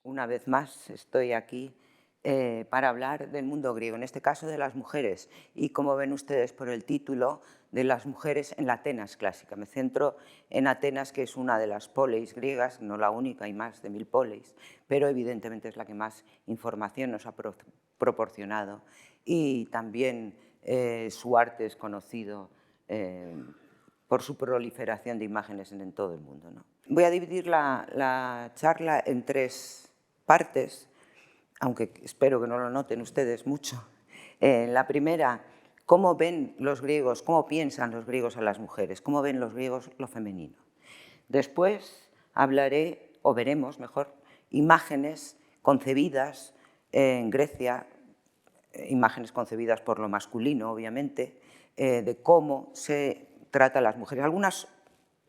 Una vez más estoy aquí para hablar del mundo griego, en este caso de las mujeres, y como ven ustedes por el título, de las mujeres en la Atenas clásica. Me centro en Atenas, que es una de las poleis griegas, no la única, hay más de 1000 poleis, pero evidentemente es la que más información nos ha proporcionado, y también su arte es conocido por su proliferación de imágenes en todo el mundo, ¿no? Voy a dividir la charla en 3 partes, aunque espero que no lo noten ustedes mucho. La primera, cómo ven los griegos, cómo piensan los griegos a las mujeres, cómo ven los griegos lo femenino. Después hablaré, o veremos mejor, imágenes concebidas en Grecia, imágenes concebidas por lo masculino, obviamente, de cómo se trata a las mujeres. Algunas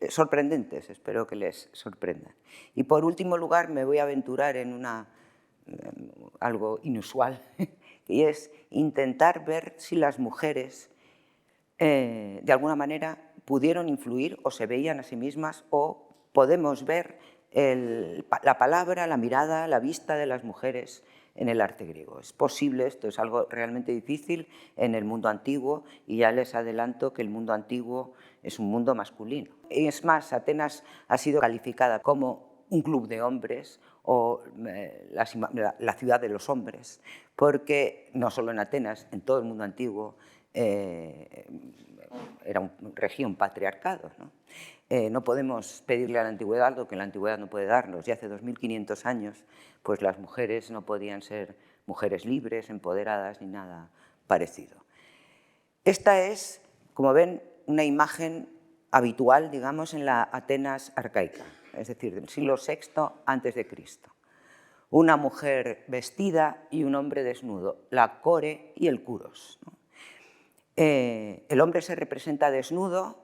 sorprendentes, espero que les sorprendan. Y por último lugar me voy a aventurar en algo inusual, y es intentar ver si las mujeres de alguna manera pudieron influir o se veían a sí mismas, o podemos ver la palabra, la mirada, la vista de las mujeres en el arte griego. Es posible, esto es algo realmente difícil en el mundo antiguo, y ya les adelanto que el mundo antiguo es un mundo masculino. Y es más, Atenas ha sido calificada como un club de hombres o la ciudad de los hombres, porque no solo en Atenas, en todo el mundo antiguo era una región patriarcado, ¿no? No podemos pedirle a la antigüedad algo que la antigüedad no puede darnos. Y hace 2500 años pues las mujeres no podían ser mujeres libres, empoderadas, ni nada parecido. Esta es, como ven, una imagen habitual, digamos, en la Atenas arcaica, es decir, del siglo VI a.C. Una mujer vestida y un hombre desnudo, la core y el kuros, ¿no? El hombre se representa desnudo.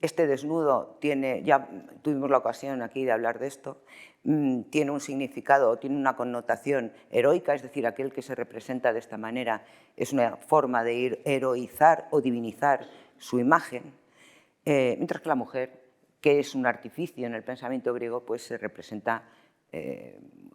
Este desnudo tiene, ya tuvimos la ocasión aquí de hablar de esto, tiene un significado, tiene una connotación heroica, es decir, aquel que se representa de esta manera es una forma de heroizar o divinizar su imagen, mientras que la mujer, que es un artificio en el pensamiento griego, pues se representa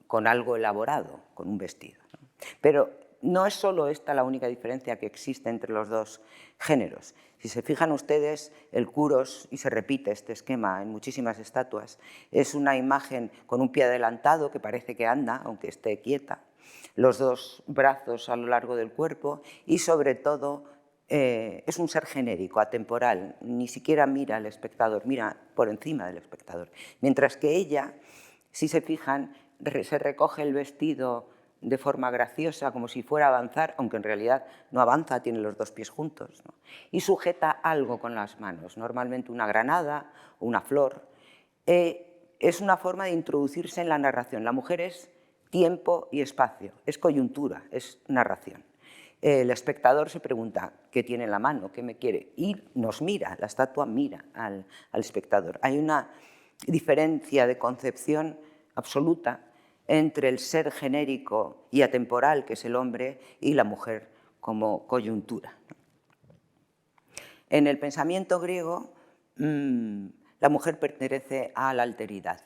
con algo elaborado, con un vestido, ¿no? Pero no es solo esta la única diferencia que existe entre los dos géneros. Si se fijan ustedes, el kuros, y se repite este esquema en muchísimas estatuas, es una imagen con un pie adelantado que parece que anda, aunque esté quieta, los dos brazos a lo largo del cuerpo, y sobre todo es un ser genérico, atemporal, ni siquiera mira al espectador, mira por encima del espectador. Mientras que ella, si se fijan, se recoge el vestido de forma graciosa, como si fuera a avanzar, aunque en realidad no avanza, tiene los dos pies juntos, ¿no? Y sujeta algo con las manos, normalmente una granada o una flor. Es una forma de introducirse en la narración. La mujer es tiempo y espacio, es coyuntura, es narración. El espectador se pregunta, ¿qué tiene en la mano? ¿Qué me quiere? Y nos mira, la estatua mira al espectador. Hay una diferencia de concepción absoluta entre el ser genérico y atemporal, que es el hombre, y la mujer como coyuntura. En el pensamiento griego, la mujer pertenece a la alteridad,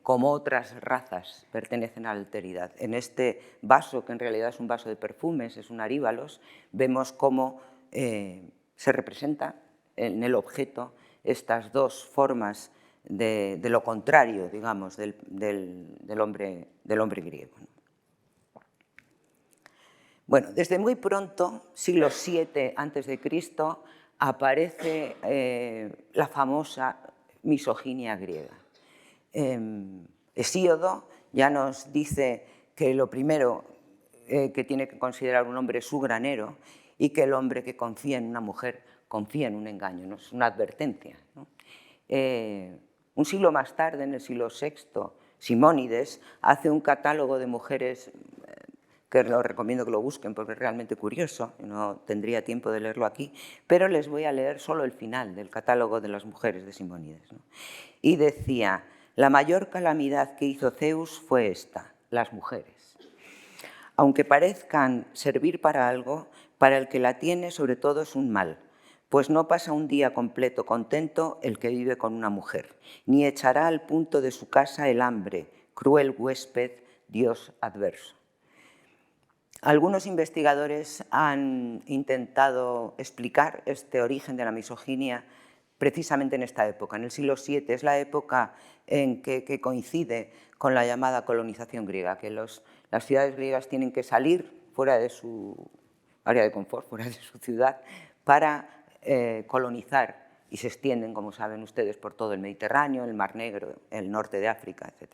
como otras razas pertenecen a la alteridad. En este vaso, que en realidad es un vaso de perfumes, es un aríbalos, vemos cómo se representa en el objeto estas dos formas de lo contrario, digamos, del hombre griego. Bueno, desde muy pronto, siglo VII a.C., aparece la famosa misoginia griega. Hesíodo ya nos dice que lo primero que tiene que considerar un hombre es su granero, y que el hombre que confía en una mujer confía en un engaño, ¿no? Es una advertencia, ¿no? Un siglo más tarde, en el siglo VI, Simónides hace un catálogo de mujeres que os recomiendo que lo busquen porque es realmente curioso, no tendría tiempo de leerlo aquí, pero les voy a leer solo el final del catálogo de las mujeres de Simónides, ¿no? Y decía: la mayor calamidad que hizo Zeus fue esta, las mujeres. Aunque parezcan servir para algo, para el que la tiene sobre todo es un mal, pues no pasa un día completo contento el que vive con una mujer, ni echará al punto de su casa el hambre cruel huésped, Dios adverso. Algunos investigadores han intentado explicar este origen de la misoginia precisamente en esta época, en el siglo VII. Es la época en que coincide con la llamada colonización griega, que las ciudades griegas tienen que salir fuera de su área de confort, fuera de su ciudad, para colonizar, y se extienden, como saben ustedes, por todo el Mediterráneo, el Mar Negro, el norte de África, etc.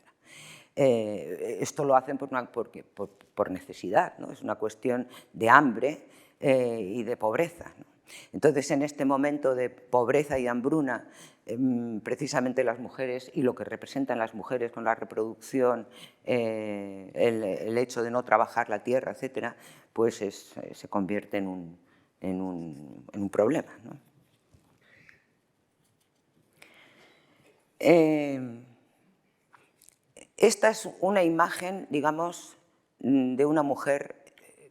Esto lo hacen por necesidad, ¿no? Es una cuestión de hambre y de pobreza, ¿no? Entonces, en este momento de pobreza y hambruna, precisamente las mujeres y lo que representan las mujeres con la reproducción, el hecho de no trabajar la tierra, etcétera, pues se convierte en un problema, ¿no? Esta es una imagen, digamos, de una mujer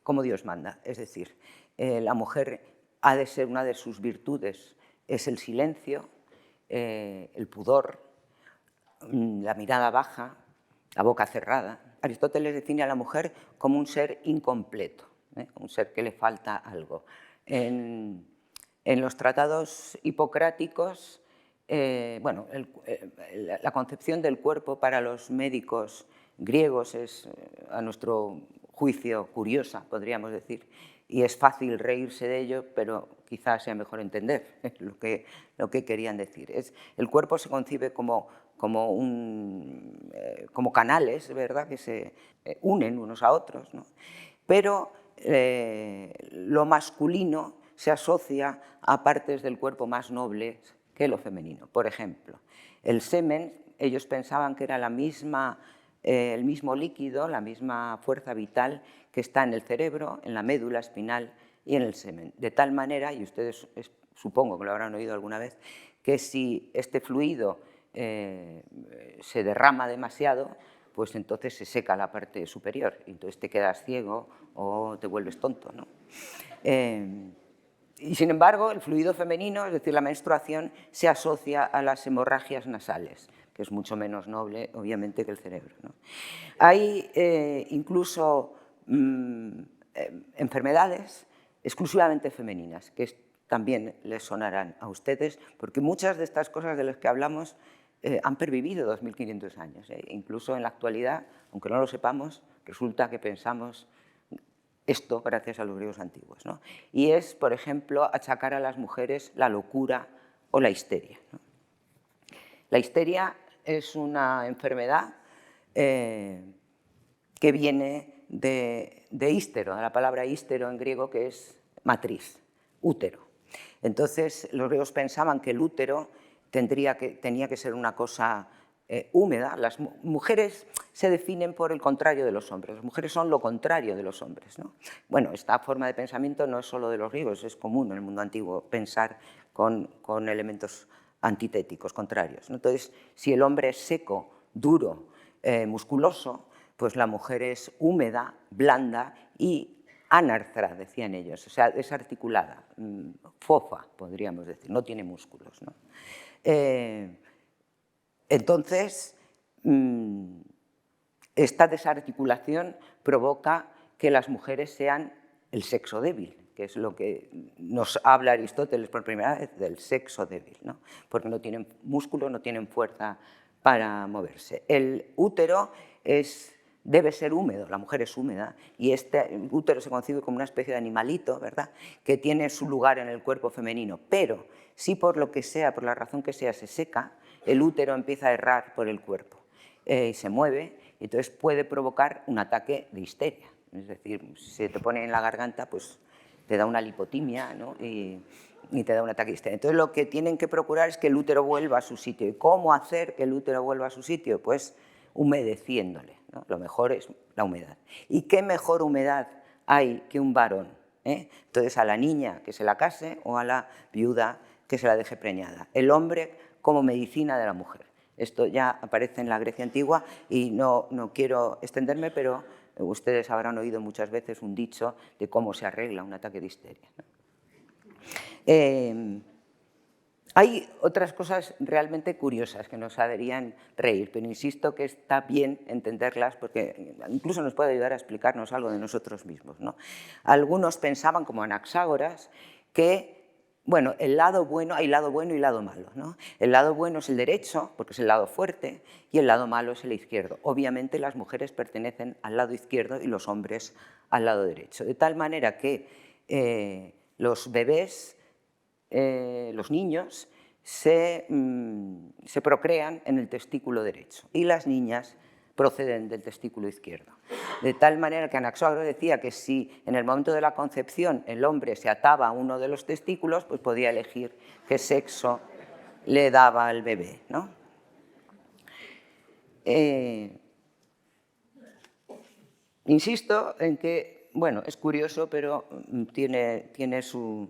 como Dios manda, es decir, la mujer ha de ser una de sus virtudes, es el silencio, el pudor, la mirada baja, la boca cerrada. Aristóteles define a la mujer como un ser incompleto, un ser que le falta algo. En los tratados hipocráticos, bueno, la concepción del cuerpo para los médicos griegos es, a nuestro juicio, curiosa, podríamos decir, y es fácil reírse de ello, pero quizás sea mejor entender lo que querían decir. El cuerpo se concibe como canales, ¿verdad?, que se unen unos a otros, ¿no? Pero lo masculino se asocia a partes del cuerpo más nobles que lo femenino. Por ejemplo, el semen, ellos pensaban que era el mismo líquido, la misma fuerza vital que está en el cerebro, en la médula espinal y en el semen. De tal manera, y ustedes supongo que lo habrán oído alguna vez, que si este fluido se derrama demasiado, pues entonces se seca la parte superior, y entonces te quedas ciego o te vuelves tonto, ¿no? Y sin embargo, el fluido femenino, es decir, la menstruación, se asocia a las hemorragias nasales, que es mucho menos noble, obviamente, que el cerebro, ¿no? Hay incluso enfermedades exclusivamente femeninas, que también les sonarán a ustedes, porque muchas de estas cosas de las que hablamos han pervivido 2500 años. Incluso en la actualidad, aunque no lo sepamos, resulta que pensamos esto gracias a los griegos antiguos, ¿no? Y es, por ejemplo, achacar a las mujeres la locura o la histeria, ¿no? La histeria es una enfermedad que viene de ístero, de la palabra ístero en griego, que es matriz, útero. Entonces, los griegos pensaban que el útero tenía que ser una cosa húmeda. Las mujeres se definen por el contrario de los hombres. Las mujeres son lo contrario de los hombres, ¿no? Bueno, esta forma de pensamiento no es solo de los griegos, es común en el mundo antiguo pensar con elementos antitéticos, contrarios, ¿no? Entonces, si el hombre es seco, duro, musculoso, pues la mujer es húmeda, blanda y anartra, decían ellos, o sea, desarticulada, fofa, podríamos decir, no tiene músculos, ¿no? Entonces, esta desarticulación provoca que las mujeres sean el sexo débil, que es lo que nos habla Aristóteles por primera vez, del sexo débil, ¿no? Porque no tienen músculo, no tienen fuerza para moverse. El útero debe ser húmedo, la mujer es húmeda, y este útero se concibe como una especie de animalito, ¿verdad?, que tiene su lugar en el cuerpo femenino, pero si por lo que sea, por la razón que sea, se seca, el útero empieza a errar por el cuerpo y se mueve, y entonces puede provocar un ataque de histeria. Es decir, si se te pone en la garganta, pues te da una lipotimia, ¿no? y te da un ataque de histeria. Entonces, lo que tienen que procurar es que el útero vuelva a su sitio. ¿Y cómo hacer que el útero vuelva a su sitio? Pues humedeciéndole, ¿no? Lo mejor es la humedad. ¿Y qué mejor humedad hay que un varón? Entonces, a la niña que se la case o a la viuda que se la deje preñada. El hombre como medicina de la mujer. Esto ya aparece en la Grecia antigua y no quiero extenderme, pero ustedes habrán oído muchas veces un dicho de cómo se arregla un ataque de histeria, ¿no? Hay otras cosas realmente curiosas que nos harían reír, pero insisto que está bien entenderlas porque incluso nos puede ayudar a explicarnos algo de nosotros mismos, ¿no? Algunos pensaban, como Anaxágoras, que bueno, el lado bueno, hay lado bueno y lado malo, ¿no? El lado bueno es el derecho, porque es el lado fuerte, y el lado malo es el izquierdo. Obviamente las mujeres pertenecen al lado izquierdo y los hombres al lado derecho, de tal manera que los bebés, los niños, se procrean en el testículo derecho y las niñas proceden del testículo izquierdo. De tal manera que Anaxágoras decía que si en el momento de la concepción el hombre se ataba a uno de los testículos, pues podía elegir qué sexo le daba al bebé, ¿no? Insisto en que, bueno, es curioso, pero tiene su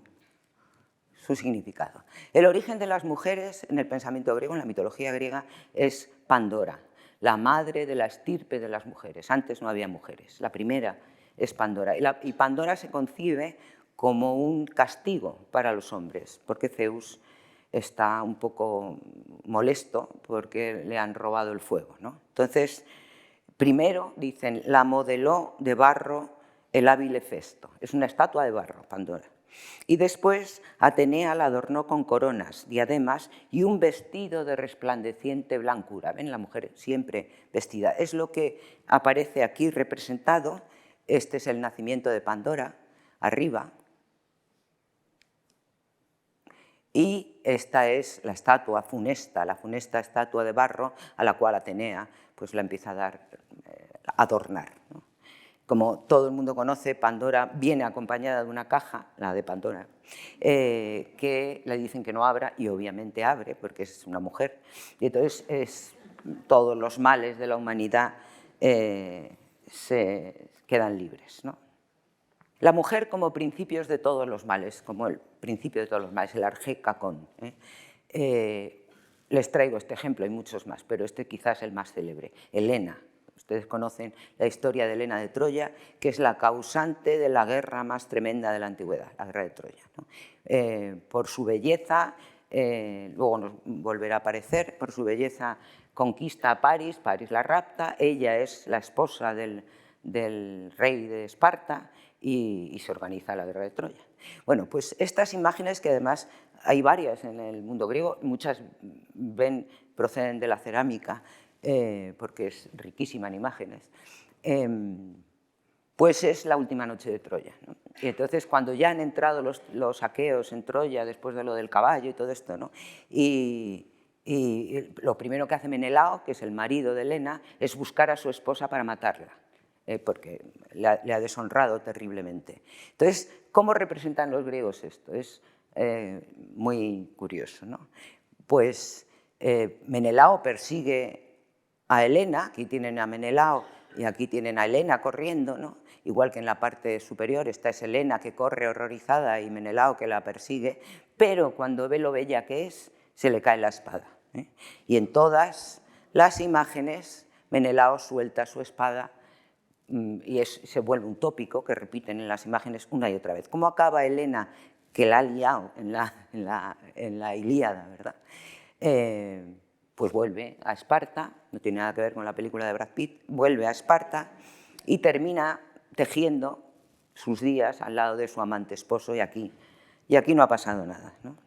significado. El origen de las mujeres en el pensamiento griego, en la mitología griega, es Pandora, la madre de la estirpe de las mujeres. Antes no había mujeres, la primera es Pandora. Y Pandora se concibe como un castigo para los hombres, porque Zeus está un poco molesto porque le han robado el fuego, ¿no? Entonces, primero, dicen, la modeló de barro el hábil Hefesto. Es una estatua de barro, Pandora. Y después Atenea la adornó con coronas, diademas y un vestido de resplandeciente blancura. ¿Ven? La mujer siempre vestida. Es lo que aparece aquí representado. Este es el nacimiento de Pandora, arriba. Y esta es la estatua funesta, la funesta estatua de barro a la cual Atenea pues, la empieza a adornar, ¿no? Como todo el mundo conoce, Pandora viene acompañada de una caja, la de Pandora, que le dicen que no abra y obviamente abre porque es una mujer. Y entonces todos los males de la humanidad se quedan libres, ¿no? La mujer como principios de todos los males, como el principio de todos los males, el arjé cacón. Les traigo este ejemplo, hay muchos más, pero este quizás es el más célebre. Helena. Ustedes conocen la historia de Helena de Troya, que es la causante de la guerra más tremenda de la antigüedad, la guerra de Troya, ¿no? Por su belleza, luego nos volverá a aparecer, por su belleza conquista a París, París la rapta, ella es la esposa del rey de Esparta y se organiza la guerra de Troya. Bueno, pues estas imágenes, que además hay varias en el mundo griego, muchas proceden de la cerámica, porque es riquísima en imágenes, pues es la última noche de Troya, ¿no? Y entonces cuando ya han entrado los aqueos en Troya, después de lo del caballo y todo esto, ¿no? Y lo primero que hace Menelao, que es el marido de Helena, es buscar a su esposa para matarla, porque le ha deshonrado terriblemente. Entonces, ¿cómo representan los griegos esto? Es muy curioso, ¿no? Pues Menelao persigue a Helena, aquí tienen a Menelao y aquí tienen a Helena corriendo, ¿no? Igual que en la parte superior está esa Helena que corre horrorizada y Menelao que la persigue, pero cuando ve lo bella que es, se le cae la espada, ¿eh? Y en todas las imágenes Menelao suelta su espada y se vuelve un tópico que repiten en las imágenes una y otra vez. ¿Cómo acaba Helena, que la ha liado en la Ilíada, ¿verdad? Pues vuelve a Esparta, no tiene nada que ver con la película de Brad Pitt, vuelve a Esparta y termina tejiendo sus días al lado de su amante esposo y aquí no ha pasado nada, ¿no?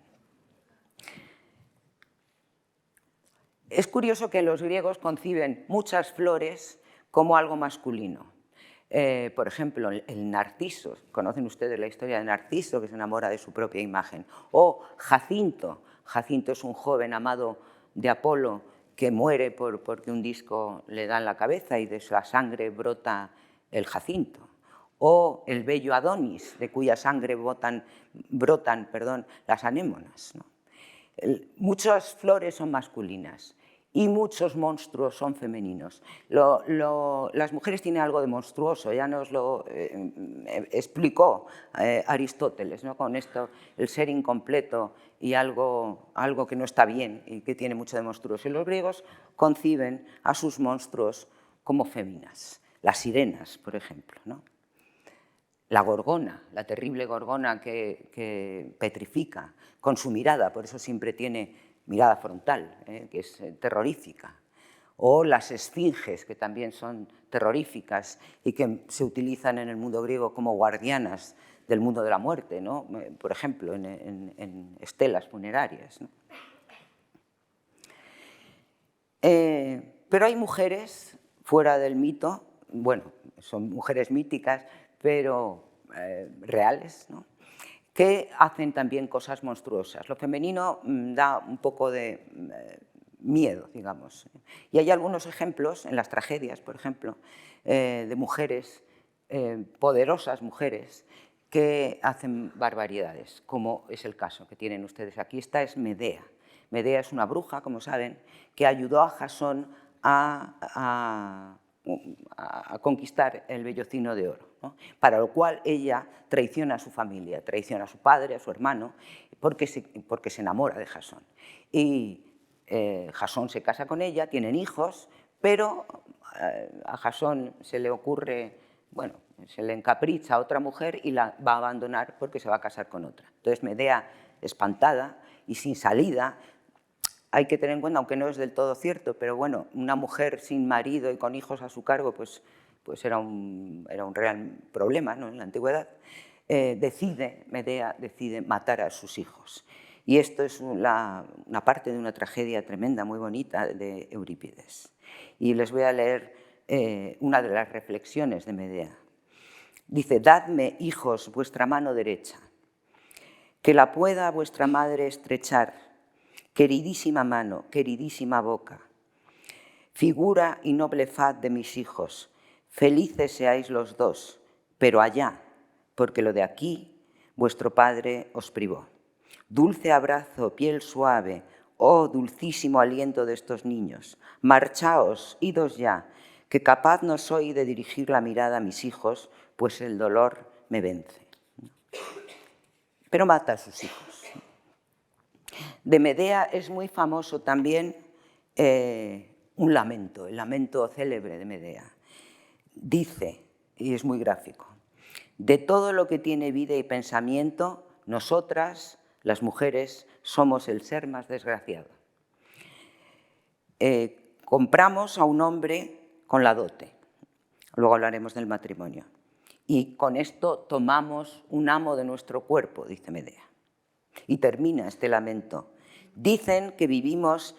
Es curioso que los griegos conciben muchas flores como algo masculino. Por ejemplo, el Narciso, conocen ustedes la historia de Narciso, que se enamora de su propia imagen, o Jacinto. Jacinto es un joven amado de Apolo que muere porque un disco le da en la cabeza y de su sangre brota el jacinto. O el bello Adonis, de cuya sangre brotan las anémonas, ¿no? Muchas flores son masculinas y muchos monstruos son femeninos. Las mujeres tienen algo de monstruoso, ya nos lo explicó Aristóteles, ¿no? Con esto, el ser incompleto y algo que no está bien y que tiene mucho de monstruoso. Y los griegos conciben a sus monstruos como féminas, las sirenas, por ejemplo, ¿no? la gorgona, la terrible gorgona que petrifica con su mirada, por eso siempre tiene mirada frontal, que es terrorífica. O las esfinges, que también son terroríficas y que se utilizan en el mundo griego como guardianas del mundo de la muerte, ¿no? Por ejemplo, en estelas funerarias, ¿no? Pero hay mujeres fuera del mito, bueno, son mujeres míticas, pero reales, ¿no?, que hacen también cosas monstruosas. Lo femenino da un poco de miedo, digamos. Y hay algunos ejemplos en las tragedias, por ejemplo, de mujeres, poderosas mujeres, que hacen barbaridades, como es el caso que tienen ustedes aquí. Esta es Medea. Medea es una bruja, como saben, que ayudó a Jasón a conquistar el vellocino de oro, ¿no?, para lo cual ella traiciona a su familia, traiciona a su padre, a su hermano, porque se enamora de Jasón. Y Jasón se casa con ella, tienen hijos, pero a Jasón se le ocurre, bueno, se le encapricha a otra mujer y la va a abandonar porque se va a casar con otra. Entonces Medea, espantada y sin salida, hay que tener en cuenta, aunque no es del todo cierto, pero bueno, una mujer sin marido y con hijos a su cargo, pues era un real problema, ¿no?, en la antigüedad. Medea decide matar a sus hijos. Y esto es una parte de una tragedia tremenda, muy bonita, de Eurípides. Y les voy a leer una de las reflexiones de Medea. Dice: «Dadme, hijos, vuestra mano derecha, que la pueda vuestra madre estrechar. Queridísima mano, queridísima boca, figura y noble faz de mis hijos, felices seáis los dos, pero allá, porque lo de aquí vuestro padre os privó. Dulce abrazo, piel suave, oh dulcísimo aliento de estos niños, marchaos, idos ya, que capaz no soy de dirigir la mirada a mis hijos, pues el dolor me vence». Pero mata a sus hijos. De Medea es muy famoso también un lamento, el lamento célebre de Medea. Dice, y es muy gráfico: «De todo lo que tiene vida y pensamiento, nosotras, las mujeres, somos el ser más desgraciado. Compramos a un hombre con la dote», luego hablaremos del matrimonio, «y con esto tomamos un amo de nuestro cuerpo», dice Medea. Y termina este lamento: «Dicen que vivimos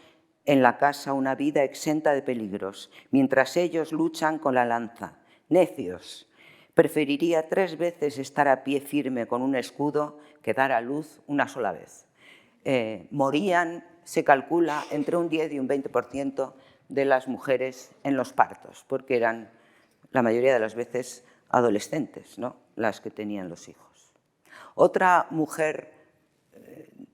en la casa una vida exenta de peligros, mientras ellos luchan con la lanza. Necios, preferiría 3 veces estar a pie firme con un escudo que dar a luz una sola vez». Morían, se calcula, entre un 10 y un 20% de las mujeres en los partos, porque eran la mayoría de las veces adolescentes, ¿no?, las que tenían los hijos. Otra mujer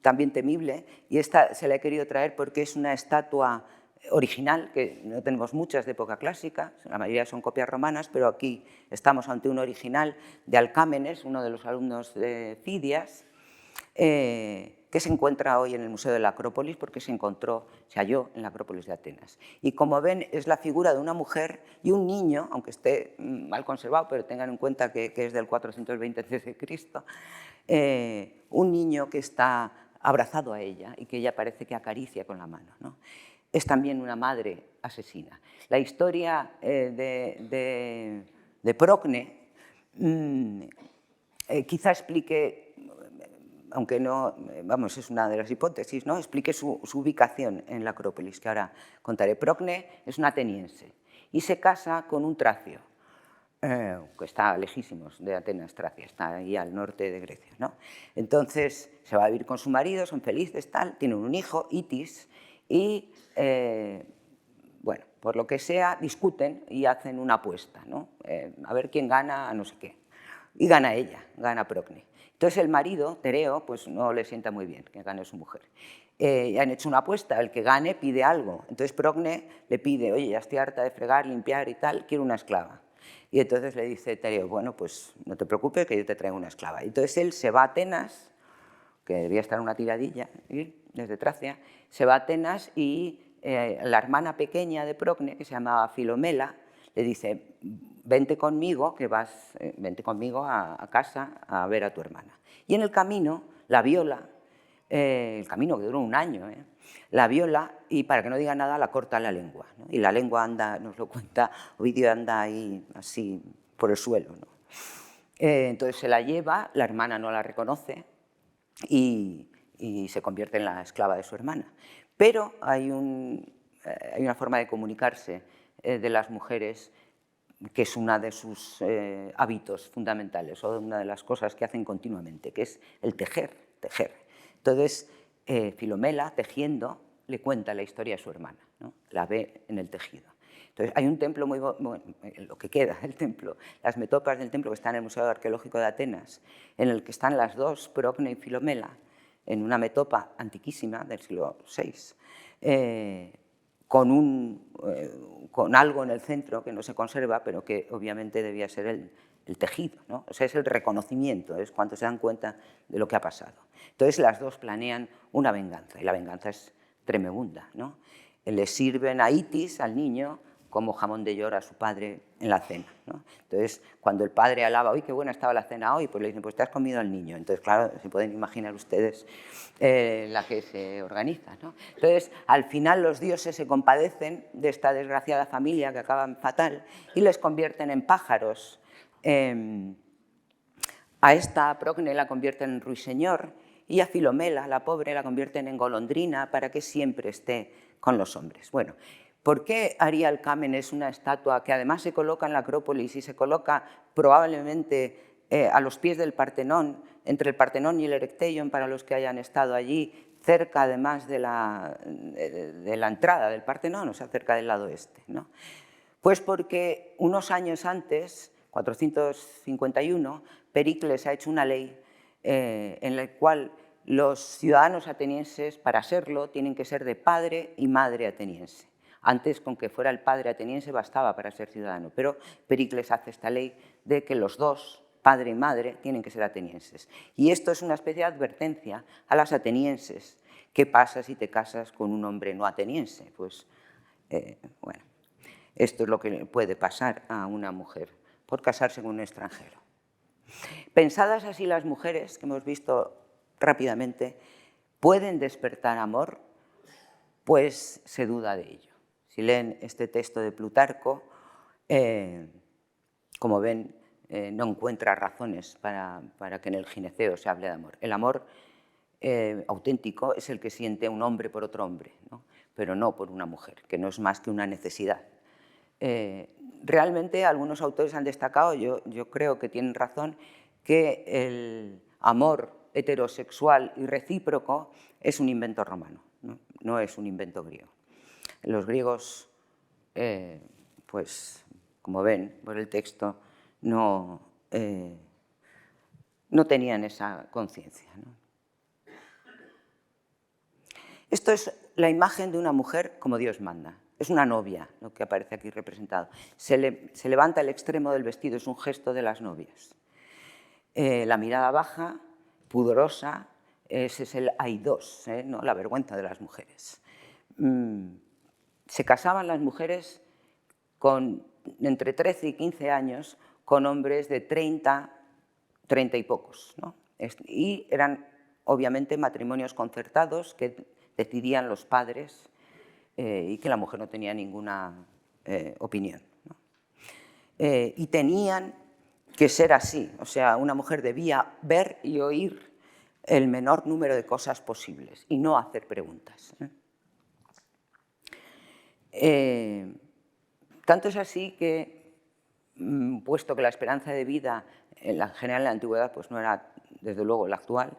también temible, y esta se la he querido traer porque es una estatua original, que no tenemos muchas de época clásica, la mayoría son copias romanas, pero aquí estamos ante un original de Alcámenes, uno de los alumnos de Fidias, que se encuentra hoy en el Museo de la Acrópolis, porque se halló en la Acrópolis de Atenas. Y como ven, es la figura de una mujer y un niño, aunque esté mal conservado, pero tengan en cuenta que es del 420 a.C., un niño que está abrazado a ella y que ella parece que acaricia con la mano, ¿no? Es también una madre asesina. La historia de Procne quizá explique, aunque no, vamos, es una de las hipótesis, ¿no?, explique su ubicación en la Acrópolis, que ahora contaré. Procne es un ateniense y se casa con un tracio, que está lejísimos de Atenas, Tracia, está ahí al norte de Grecia, ¿no? Entonces se va a vivir con su marido, son felices, tal, tienen un hijo, Itis, y bueno, por lo que sea, discuten y hacen una apuesta, ¿no?, a ver quién gana a no sé qué. Y gana ella, gana Procne. Entonces el marido, Tereo, pues no le sienta muy bien que gane su mujer. Han hecho una apuesta, el que gane pide algo. Entonces Procne le pide: «Oye, ya estoy harta de fregar, limpiar y tal, quiero una esclava». Y entonces le dice Tereo: «Bueno, pues no te preocupes, que yo te traigo una esclava». Y entonces él se va a Atenas, que debía estar una tiradilla desde Tracia, se va a Atenas y la hermana pequeña de Procne, que se llamaba Filomela, le dice, vente conmigo, vente conmigo a casa a ver a tu hermana. Y en el camino la viola, el camino que duró un año, la viola y para que no diga nada la corta la lengua, ¿no? Y la lengua anda, nos lo cuenta Ovidio, anda ahí así por el suelo, ¿no? Entonces se la lleva, la hermana no la reconoce y se convierte en la esclava de su hermana. Pero hay una forma de comunicarse de las mujeres que es uno de sus hábitos fundamentales o una de las cosas que hacen continuamente, que es el tejer. Entonces, Filomela, tejiendo, le cuenta la historia a su hermana, ¿no? La ve en el tejido. Entonces, hay un templo muy bueno, lo que queda del templo, las metopas del templo que están en el Museo Arqueológico de Atenas, en el que están las dos, Procne y Filomela, en una metopa antiquísima del siglo VI, con algo en el centro que no se conserva, pero que obviamente debía ser el tejido, ¿no? O sea, es el reconocimiento, es cuando se dan cuenta de lo que ha pasado. Entonces las dos planean una venganza, y la venganza es tremenda, ¿no? Le sirven a Itis, al niño, como jamón de york a su padre en la cena, ¿no? Entonces, cuando el padre alaba, uy, qué buena estaba la cena hoy, pues le dicen, pues te has comido al niño. Entonces, claro, se pueden imaginar ustedes la que se organiza, ¿no? Entonces, al final los dioses se compadecen de esta desgraciada familia que acaba fatal y les convierten en pájaros. A esta Procne la convierten en ruiseñor y a Filomela, la pobre, la convierten en golondrina para que siempre esté con los hombres. Bueno, ¿por qué Ariel Kamen es una estatua que además se coloca en la Acrópolis y se coloca probablemente a los pies del Partenón, entre el Partenón y el Erecteion, para los que hayan estado allí, cerca además de la entrada del Partenón, o sea, cerca del lado este, ¿no? Pues porque unos años antes, 451, Pericles ha hecho una ley en la cual los ciudadanos atenienses, para serlo, tienen que ser de padre y madre ateniense. Antes, con que fuera el padre ateniense, bastaba para ser ciudadano, pero Pericles hace esta ley de que los dos, padre y madre, tienen que ser atenienses. Y esto es una especie de advertencia a las atenienses. ¿Qué pasa si te casas con un hombre no ateniense? Pues, bueno, esto es lo que puede pasar a una mujer por casarse con un extranjero. Pensadas así las mujeres, que hemos visto rápidamente, ¿pueden despertar amor? Pues se duda de ello. Si leen este texto de Plutarco, como ven, no encuentra razones para que en el gineceo se hable de amor. El amor auténtico es el que siente un hombre por otro hombre, ¿no? Pero no por una mujer, que no es más que una necesidad. Realmente algunos autores han destacado, yo creo que tienen razón, que el amor heterosexual y recíproco es un invento romano, no es un invento griego. Los griegos, pues, como ven por el texto, no tenían esa conciencia, ¿no? Esto es la imagen de una mujer como Dios manda. Es una novia, lo que aparece aquí representado. Se levanta el extremo del vestido, es un gesto de las novias. La mirada baja, pudorosa, ese es el aidos, ¿no? La vergüenza de las mujeres. Se casaban las mujeres entre 13 y 15 años con hombres de 30 y pocos, ¿no? Y eran obviamente matrimonios concertados que decidían los padres y que la mujer no tenía ninguna opinión, ¿no? Y tenían que ser así, o sea, una mujer debía ver y oír el menor número de cosas posibles y no hacer preguntas. Tanto es así que, puesto que la esperanza de vida en general en la antigüedad pues no era desde luego la actual,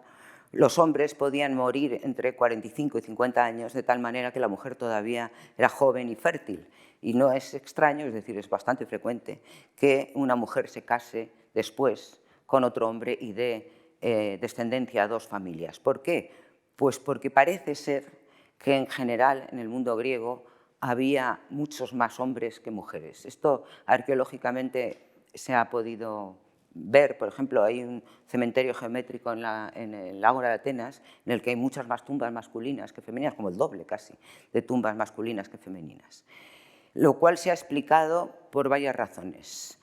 los hombres podían morir entre 45 y 50 años de tal manera que la mujer todavía era joven y fértil. Y no es extraño, es decir, es bastante frecuente que una mujer se case después con otro hombre y dé descendencia a dos familias. ¿Por qué? Pues porque parece ser que en general en el mundo griego había muchos más hombres que mujeres. Esto arqueológicamente se ha podido ver, por ejemplo, hay un cementerio geométrico en el Ágora de Atenas en el que hay muchas más tumbas masculinas que femeninas, como el doble casi de tumbas masculinas que femeninas. lo cual se ha explicado por varias razones.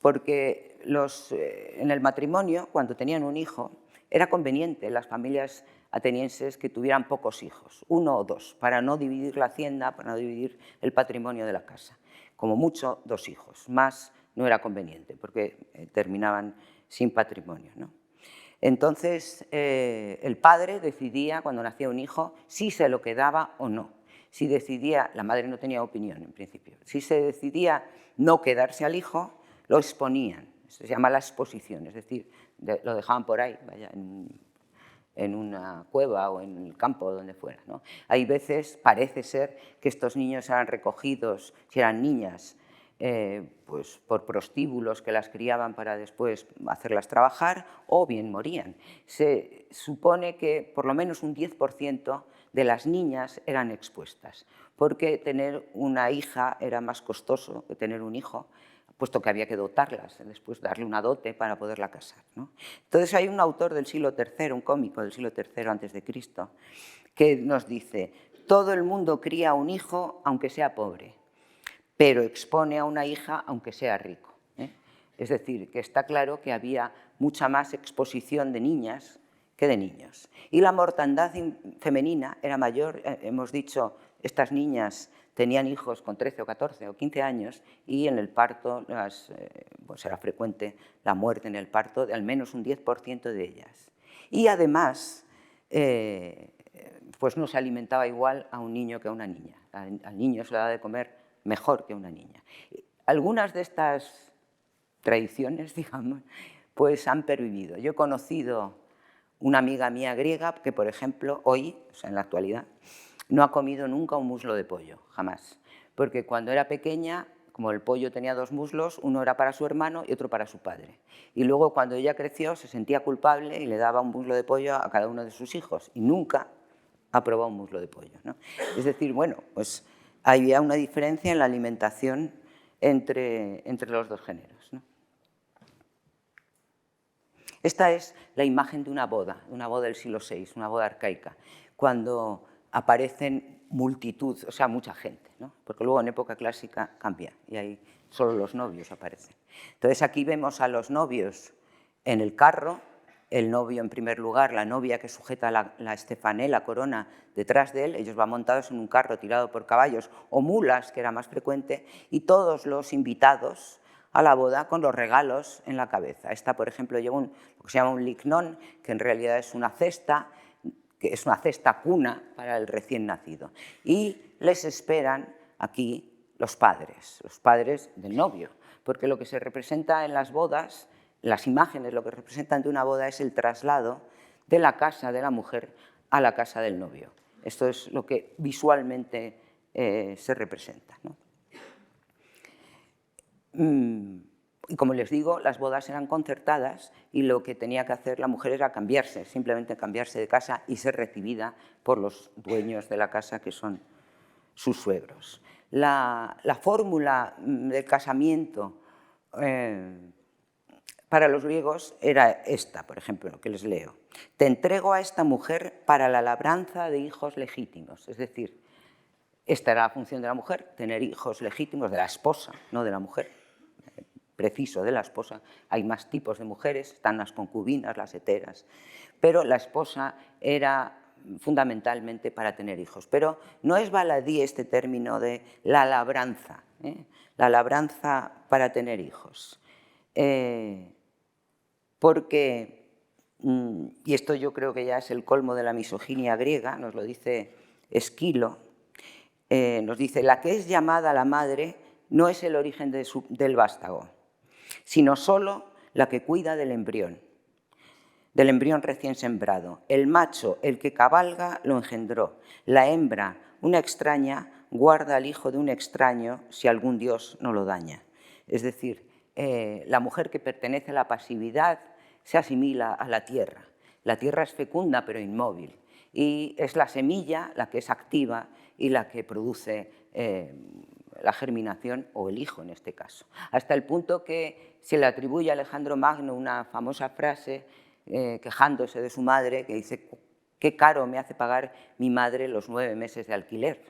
Porque en el matrimonio, cuando tenían un hijo, era conveniente en las familias atenienses que tuvieran pocos hijos, 1 o 2, para no dividir la hacienda, para no dividir el patrimonio de la casa. Como mucho, 2 hijos, más no era conveniente, porque terminaban sin patrimonio, ¿no? Entonces, el padre decidía, cuando nacía un hijo, si se lo quedaba o no. Si decidía, la madre no tenía opinión en principio, si se decidía no quedarse al hijo, lo exponían. Eso se llama la exposición, es decir, lo dejaban por ahí, vaya, en una cueva o en el campo o donde fuera, ¿no? Hay veces, parece ser, que estos niños eran recogidos, si eran niñas, pues por prostíbulos que las criaban para después hacerlas trabajar, o bien morían. Se supone que por lo menos un 10% de las niñas eran expuestas, porque tener una hija era más costoso que tener un hijo, puesto que había que dotarlas, después darle una dote para poderla casar, ¿no? Entonces hay un autor del siglo III, un cómico del siglo III a.C., que nos dice: todo el mundo cría un hijo aunque sea pobre, pero expone a una hija aunque sea rico, ¿eh? Es decir, que está claro que había mucha más exposición de niñas que de niños. Y la mortandad femenina era mayor, hemos dicho, estas niñas tenían hijos con 13 o 14 o 15 años y en el parto pues era frecuente la muerte en el parto de al menos un 10% de ellas. Y además, pues no se alimentaba igual a un niño que a una niña. Al niño se le daba de comer mejor que a una niña. Algunas de estas tradiciones, digamos, pues han pervivido. Yo he conocido una amiga mía griega que, por ejemplo, hoy, o sea, en la actualidad, no ha comido nunca un muslo de pollo, jamás. Porque cuando era pequeña, como el pollo tenía 2 muslos, uno era para su hermano y otro para su padre. Y luego, cuando ella creció, se sentía culpable y le daba un muslo de pollo a cada uno de sus hijos. Y nunca ha probado un muslo de pollo, ¿no? Es decir, bueno, pues había una diferencia en la alimentación entre los dos géneros, ¿no? Esta es la imagen de una boda del siglo VI, una boda arcaica, cuando aparecen multitud, o sea, mucha gente, ¿no? Porque luego en época clásica cambia y ahí solo los novios aparecen. Entonces aquí vemos a los novios en el carro, el novio en primer lugar, la novia que sujeta la estefané, la corona, detrás de él, ellos van montados en un carro tirado por caballos o mulas, que era más frecuente, y todos los invitados a la boda con los regalos en la cabeza. Esta, por ejemplo, lleva lo que se llama un lignón, que en realidad es una cesta, que es una cesta cuna para el recién nacido. Y les esperan aquí los padres del novio, porque lo que se representa en las bodas, las imágenes, lo que representan de una boda es el traslado de la casa de la mujer a la casa del novio. Esto es lo que visualmente se representa, ¿no? Y como les digo, las bodas eran concertadas y lo que tenía que hacer la mujer era cambiarse, simplemente cambiarse de casa y ser recibida por los dueños de la casa, que son sus suegros. La fórmula del casamiento para los griegos era esta, por ejemplo, que les leo: te entrego a esta mujer para la labranza de hijos legítimos. Es decir, esta era la función de la mujer, tener hijos legítimos, de la esposa, no de la mujer. Preciso de la esposa. Hay más tipos de mujeres, están las concubinas, las heteras, pero la esposa era fundamentalmente para tener hijos. Pero no es baladí este término de la labranza, la labranza para tener hijos. Porque, y esto yo creo que ya es el colmo de la misoginia griega, nos lo dice Esquilo, nos dice: la que es llamada la madre no es el origen del vástago, sino solo la que cuida del embrión recién sembrado. El macho, el que cabalga, lo engendró. La hembra, una extraña, guarda al hijo de un extraño si algún dios no lo daña. Es decir, la mujer que pertenece a la pasividad se asimila a la tierra. La tierra es fecunda pero inmóvil y es la semilla la que es activa y la que produce la germinación o el hijo en este caso. Hasta el punto que se le atribuye a Alejandro Magno una famosa frase quejándose de su madre, que dice: qué caro me hace pagar mi madre los 9 meses de alquiler.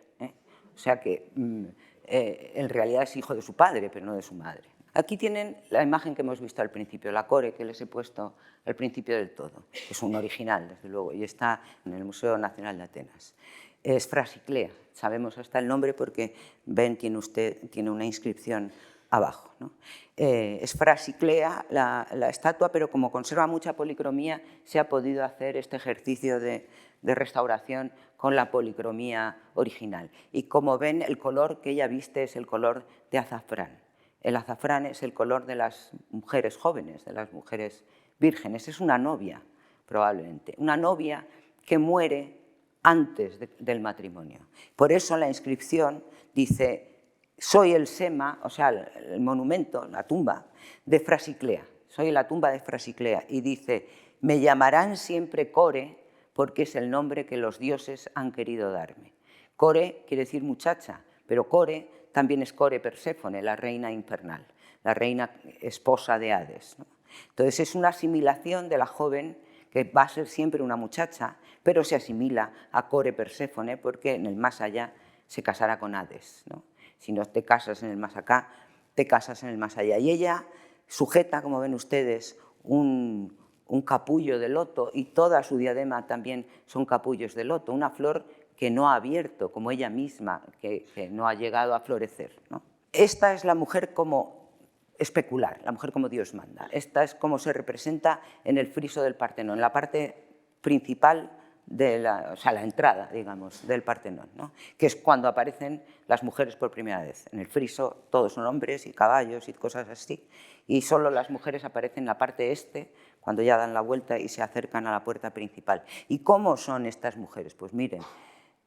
O sea que en realidad es hijo de su padre, pero no de su madre. Aquí tienen la imagen que hemos visto al principio, la core que les he puesto al principio del todo. Es un original, desde luego, y está en el Museo Nacional de Atenas. Es Frasiclea, sabemos hasta el nombre porque ven, tiene una inscripción abajo, ¿no? Es Frasiclea la estatua, pero como conserva mucha policromía, se ha podido hacer este ejercicio de restauración con la policromía original. Y como ven, el color que ella viste es el color de azafrán. El azafrán es el color de las mujeres jóvenes, de las mujeres vírgenes. Es una novia, probablemente. Una novia que muere antes del matrimonio. Por eso la inscripción dice: soy el sema, o sea, el monumento, la tumba de Frasiclea. Soy la tumba de Frasiclea. Y dice: me llamarán siempre Core porque es el nombre que los dioses han querido darme. Core quiere decir muchacha, pero Core también es Core Perséfone, la reina infernal, la reina esposa de Hades, ¿no? Entonces es una asimilación de la joven que va a ser siempre una muchacha, pero se asimila a Core Perséfone porque en el más allá se casará con Hades, ¿no? Si no te casas en el más acá, te casas en el más allá. Y ella sujeta, como ven ustedes, un capullo de loto, y toda su diadema también son capullos de loto, una flor que no ha abierto, como ella misma, que no ha llegado a florecer, ¿no? Esta es la mujer como especular, la mujer como Dios manda. Esta es como se representa en el friso del Partenón, la parte principal, o sea, la entrada, digamos, del Partenón, ¿no? Que es cuando aparecen las mujeres por primera vez. En el friso todos son hombres y caballos y cosas así, y solo las mujeres aparecen en la parte este, cuando ya dan la vuelta y se acercan a la puerta principal. ¿Y cómo son estas mujeres? Pues miren,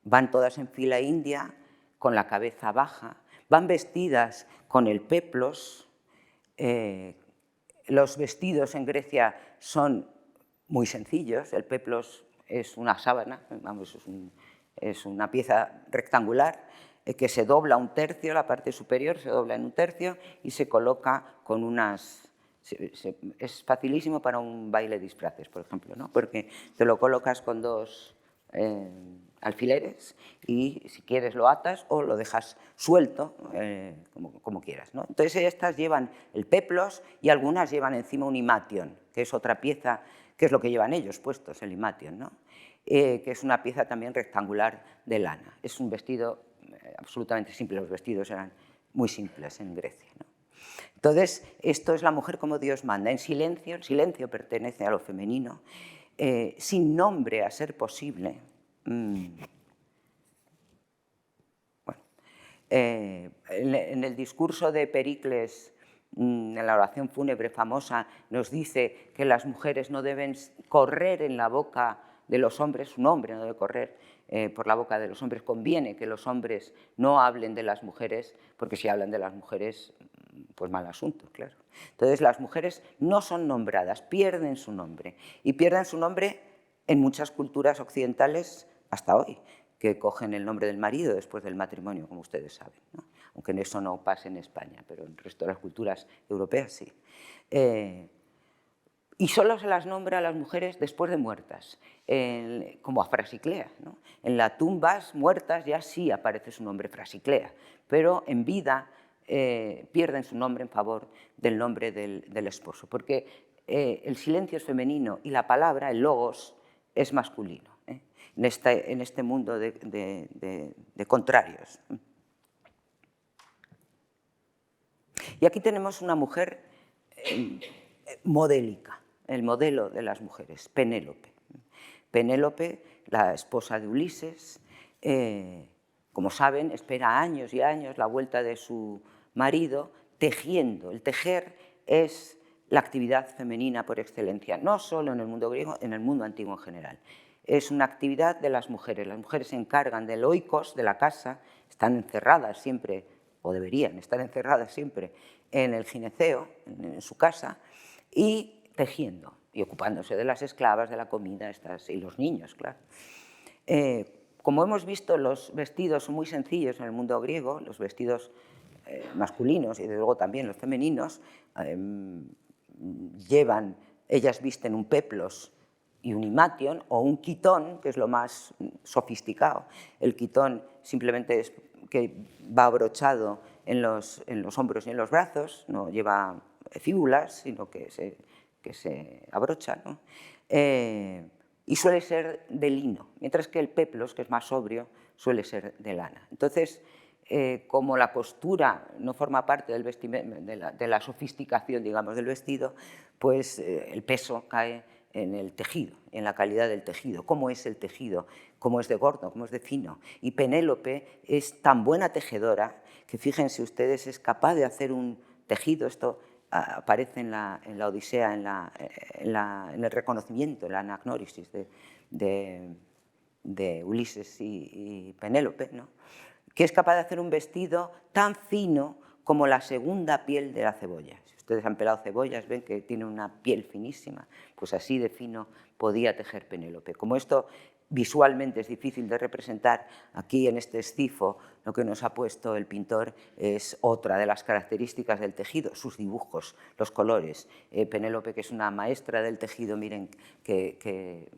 van todas en fila india, con la cabeza baja, van vestidas con el peplos. Los vestidos en Grecia son muy sencillos, el peplos es una sábana, vamos, es una pieza rectangular que se dobla un tercio, la parte superior se dobla en un tercio y se coloca con unas... Es facilísimo para un baile de disfraces, por ejemplo, ¿no? Porque te lo colocas con dos alfileres y si quieres lo atas o lo dejas suelto, como quieras, ¿no? Entonces estas llevan el peplos y algunas llevan encima un imation, que es otra pieza, que es lo que llevan ellos puestos, el imation, ¿no? Que es una pieza también rectangular de lana. Es un vestido absolutamente simple, los vestidos eran muy simples en Grecia, ¿no? Entonces, esto es la mujer como Dios manda, en silencio, el silencio pertenece a lo femenino, sin nombre a ser posible. Bueno, en el discurso de Pericles, en la oración fúnebre famosa, nos dice que las mujeres no deben correr en la boca de los hombres, un hombre no debe correr por la boca de los hombres, conviene que los hombres no hablen de las mujeres, porque si hablan de las mujeres, pues mal asunto, claro. Entonces las mujeres no son nombradas, pierden su nombre, y pierden su nombre en muchas culturas occidentales hasta hoy, que cogen el nombre del marido después del matrimonio, como ustedes saben, ¿no? Aunque en eso no pase en España, pero en el resto de las culturas europeas sí. Y solo se las nombra a las mujeres después de muertas, como a Frasiclea, ¿no? En las tumbas muertas ya sí aparece su nombre, Frasiclea, pero en vida pierden su nombre en favor del nombre del esposo, porque el silencio es femenino y la palabra, el logos, es masculino, en este mundo de contrarios. Y aquí tenemos una mujer modélica, el modelo de las mujeres, Penélope. Penélope, la esposa de Ulises, como saben, espera años y años la vuelta de su marido tejiendo. El tejer es la actividad femenina por excelencia, no solo en el mundo griego, en el mundo antiguo en general. Es una actividad de las mujeres. Las mujeres se encargan del oikos, de la casa, están encerradas siempre, o deberían estar encerradas siempre, en el gineceo, en su casa, y tejiendo, y ocupándose de las esclavas, de la comida, y los niños, claro. Como hemos visto, los vestidos son muy sencillos en el mundo griego, los vestidos masculinos y desde luego también los femeninos ellas visten un peplos y un himation, o un quitón, que es lo más sofisticado. El quitón simplemente es que va abrochado en los hombros y en los brazos, no lleva fíbulas, sino que se abrocha, ¿no? Y suele ser de lino, mientras que el peplos, que es más sobrio, suele ser de lana. Entonces, como la costura no forma parte del de la sofisticación, digamos, del vestido, pues el peso cae en el tejido, en la calidad del tejido. ¿Cómo es el tejido? ¿Cómo es de gordo? ¿Cómo es de fino? Y Penélope es tan buena tejedora que, fíjense ustedes, es capaz de hacer un tejido. Esto aparece en la Odisea, en el reconocimiento, en la anagnórisis de Ulises y Penélope, ¿no? Que es capaz de hacer un vestido tan fino como la segunda piel de la cebolla. Si ustedes han pelado cebollas, ven que tiene una piel finísima, pues así de fino podía tejer Penélope. Como esto visualmente es difícil de representar, aquí en este escifo lo que nos ha puesto el pintor es otra de las características del tejido, sus dibujos, los colores. Penélope, que es una maestra del tejido, miren que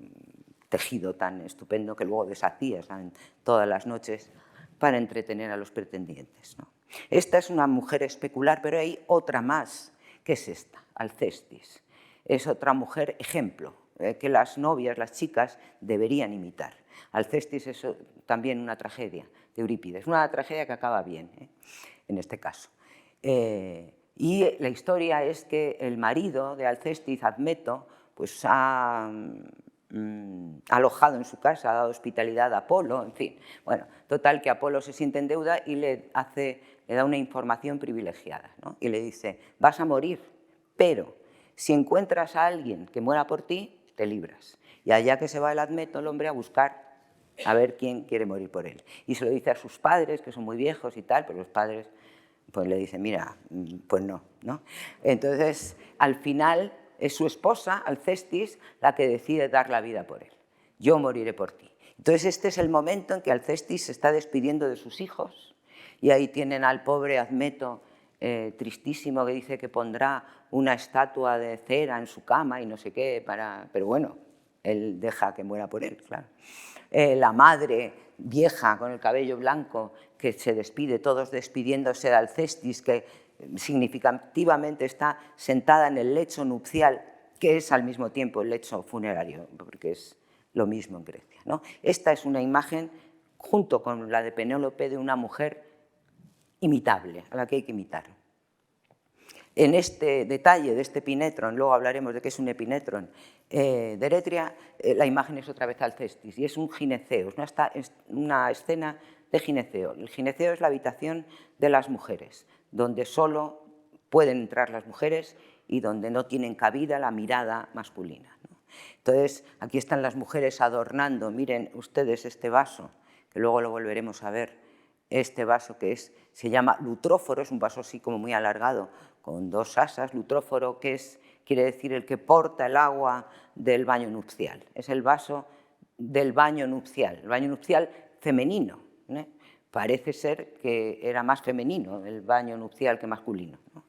tejido tan estupendo que luego deshacía, ¿saben?, todas las noches para entretener a los pretendientes, ¿no? Esta es una mujer especular, pero hay otra más, que es esta, Alcestis. Es otra mujer ejemplo, que las novias, las chicas, deberían imitar. Alcestis es también una tragedia de Eurípides, una tragedia que acaba bien, en este caso. Y la historia es que el marido de Alcestis, Admeto, pues ha alojado en su casa, ha dado hospitalidad a Apolo, en fin. Bueno, total, que Apolo se siente en deuda y le da una información privilegiada, ¿no? Y le dice: vas a morir, pero si encuentras a alguien que muera por ti, te libras. Y allá que se va el Admeto, el hombre, a buscar a ver quién quiere morir por él. Y se lo dice a sus padres, que son muy viejos y tal, pero los padres pues le dicen: mira, pues no, ¿no? Entonces, al final, es su esposa, Alcestis, la que decide dar la vida por él. Yo moriré por ti. Entonces, este es el momento en que Alcestis se está despidiendo de sus hijos, y ahí tienen al pobre Admeto, tristísimo, que dice que pondrá una estatua de cera en su cama y no sé qué, pero bueno, él deja que muera por él, claro. La madre vieja con el cabello blanco que se despide, todos despidiéndose de Alcestis, que significativamente está sentada en el lecho nupcial, que es al mismo tiempo el lecho funerario, porque es lo mismo en Grecia, ¿no? Esta es una imagen, junto con la de Penélope, de una mujer imitable, a la que hay que imitar. En este detalle de este epinetron, luego hablaremos de qué es un epinetron, de Eretria, la imagen es otra vez Alcestis, y es un gineceo, es una escena de gineceo. El gineceo es la habitación de las mujeres, donde solo pueden entrar las mujeres y donde no tienen cabida la mirada masculina, ¿no? Entonces, aquí están las mujeres adornando, miren ustedes este vaso, que luego lo volveremos a ver, este vaso que se llama lutróforo, es un vaso así como muy alargado, con dos asas. Lutróforo, quiere decir el que porta el agua del baño nupcial. Es el vaso del baño nupcial femenino, ¿eh? Parece ser que era más femenino el baño nupcial que masculino, ¿no?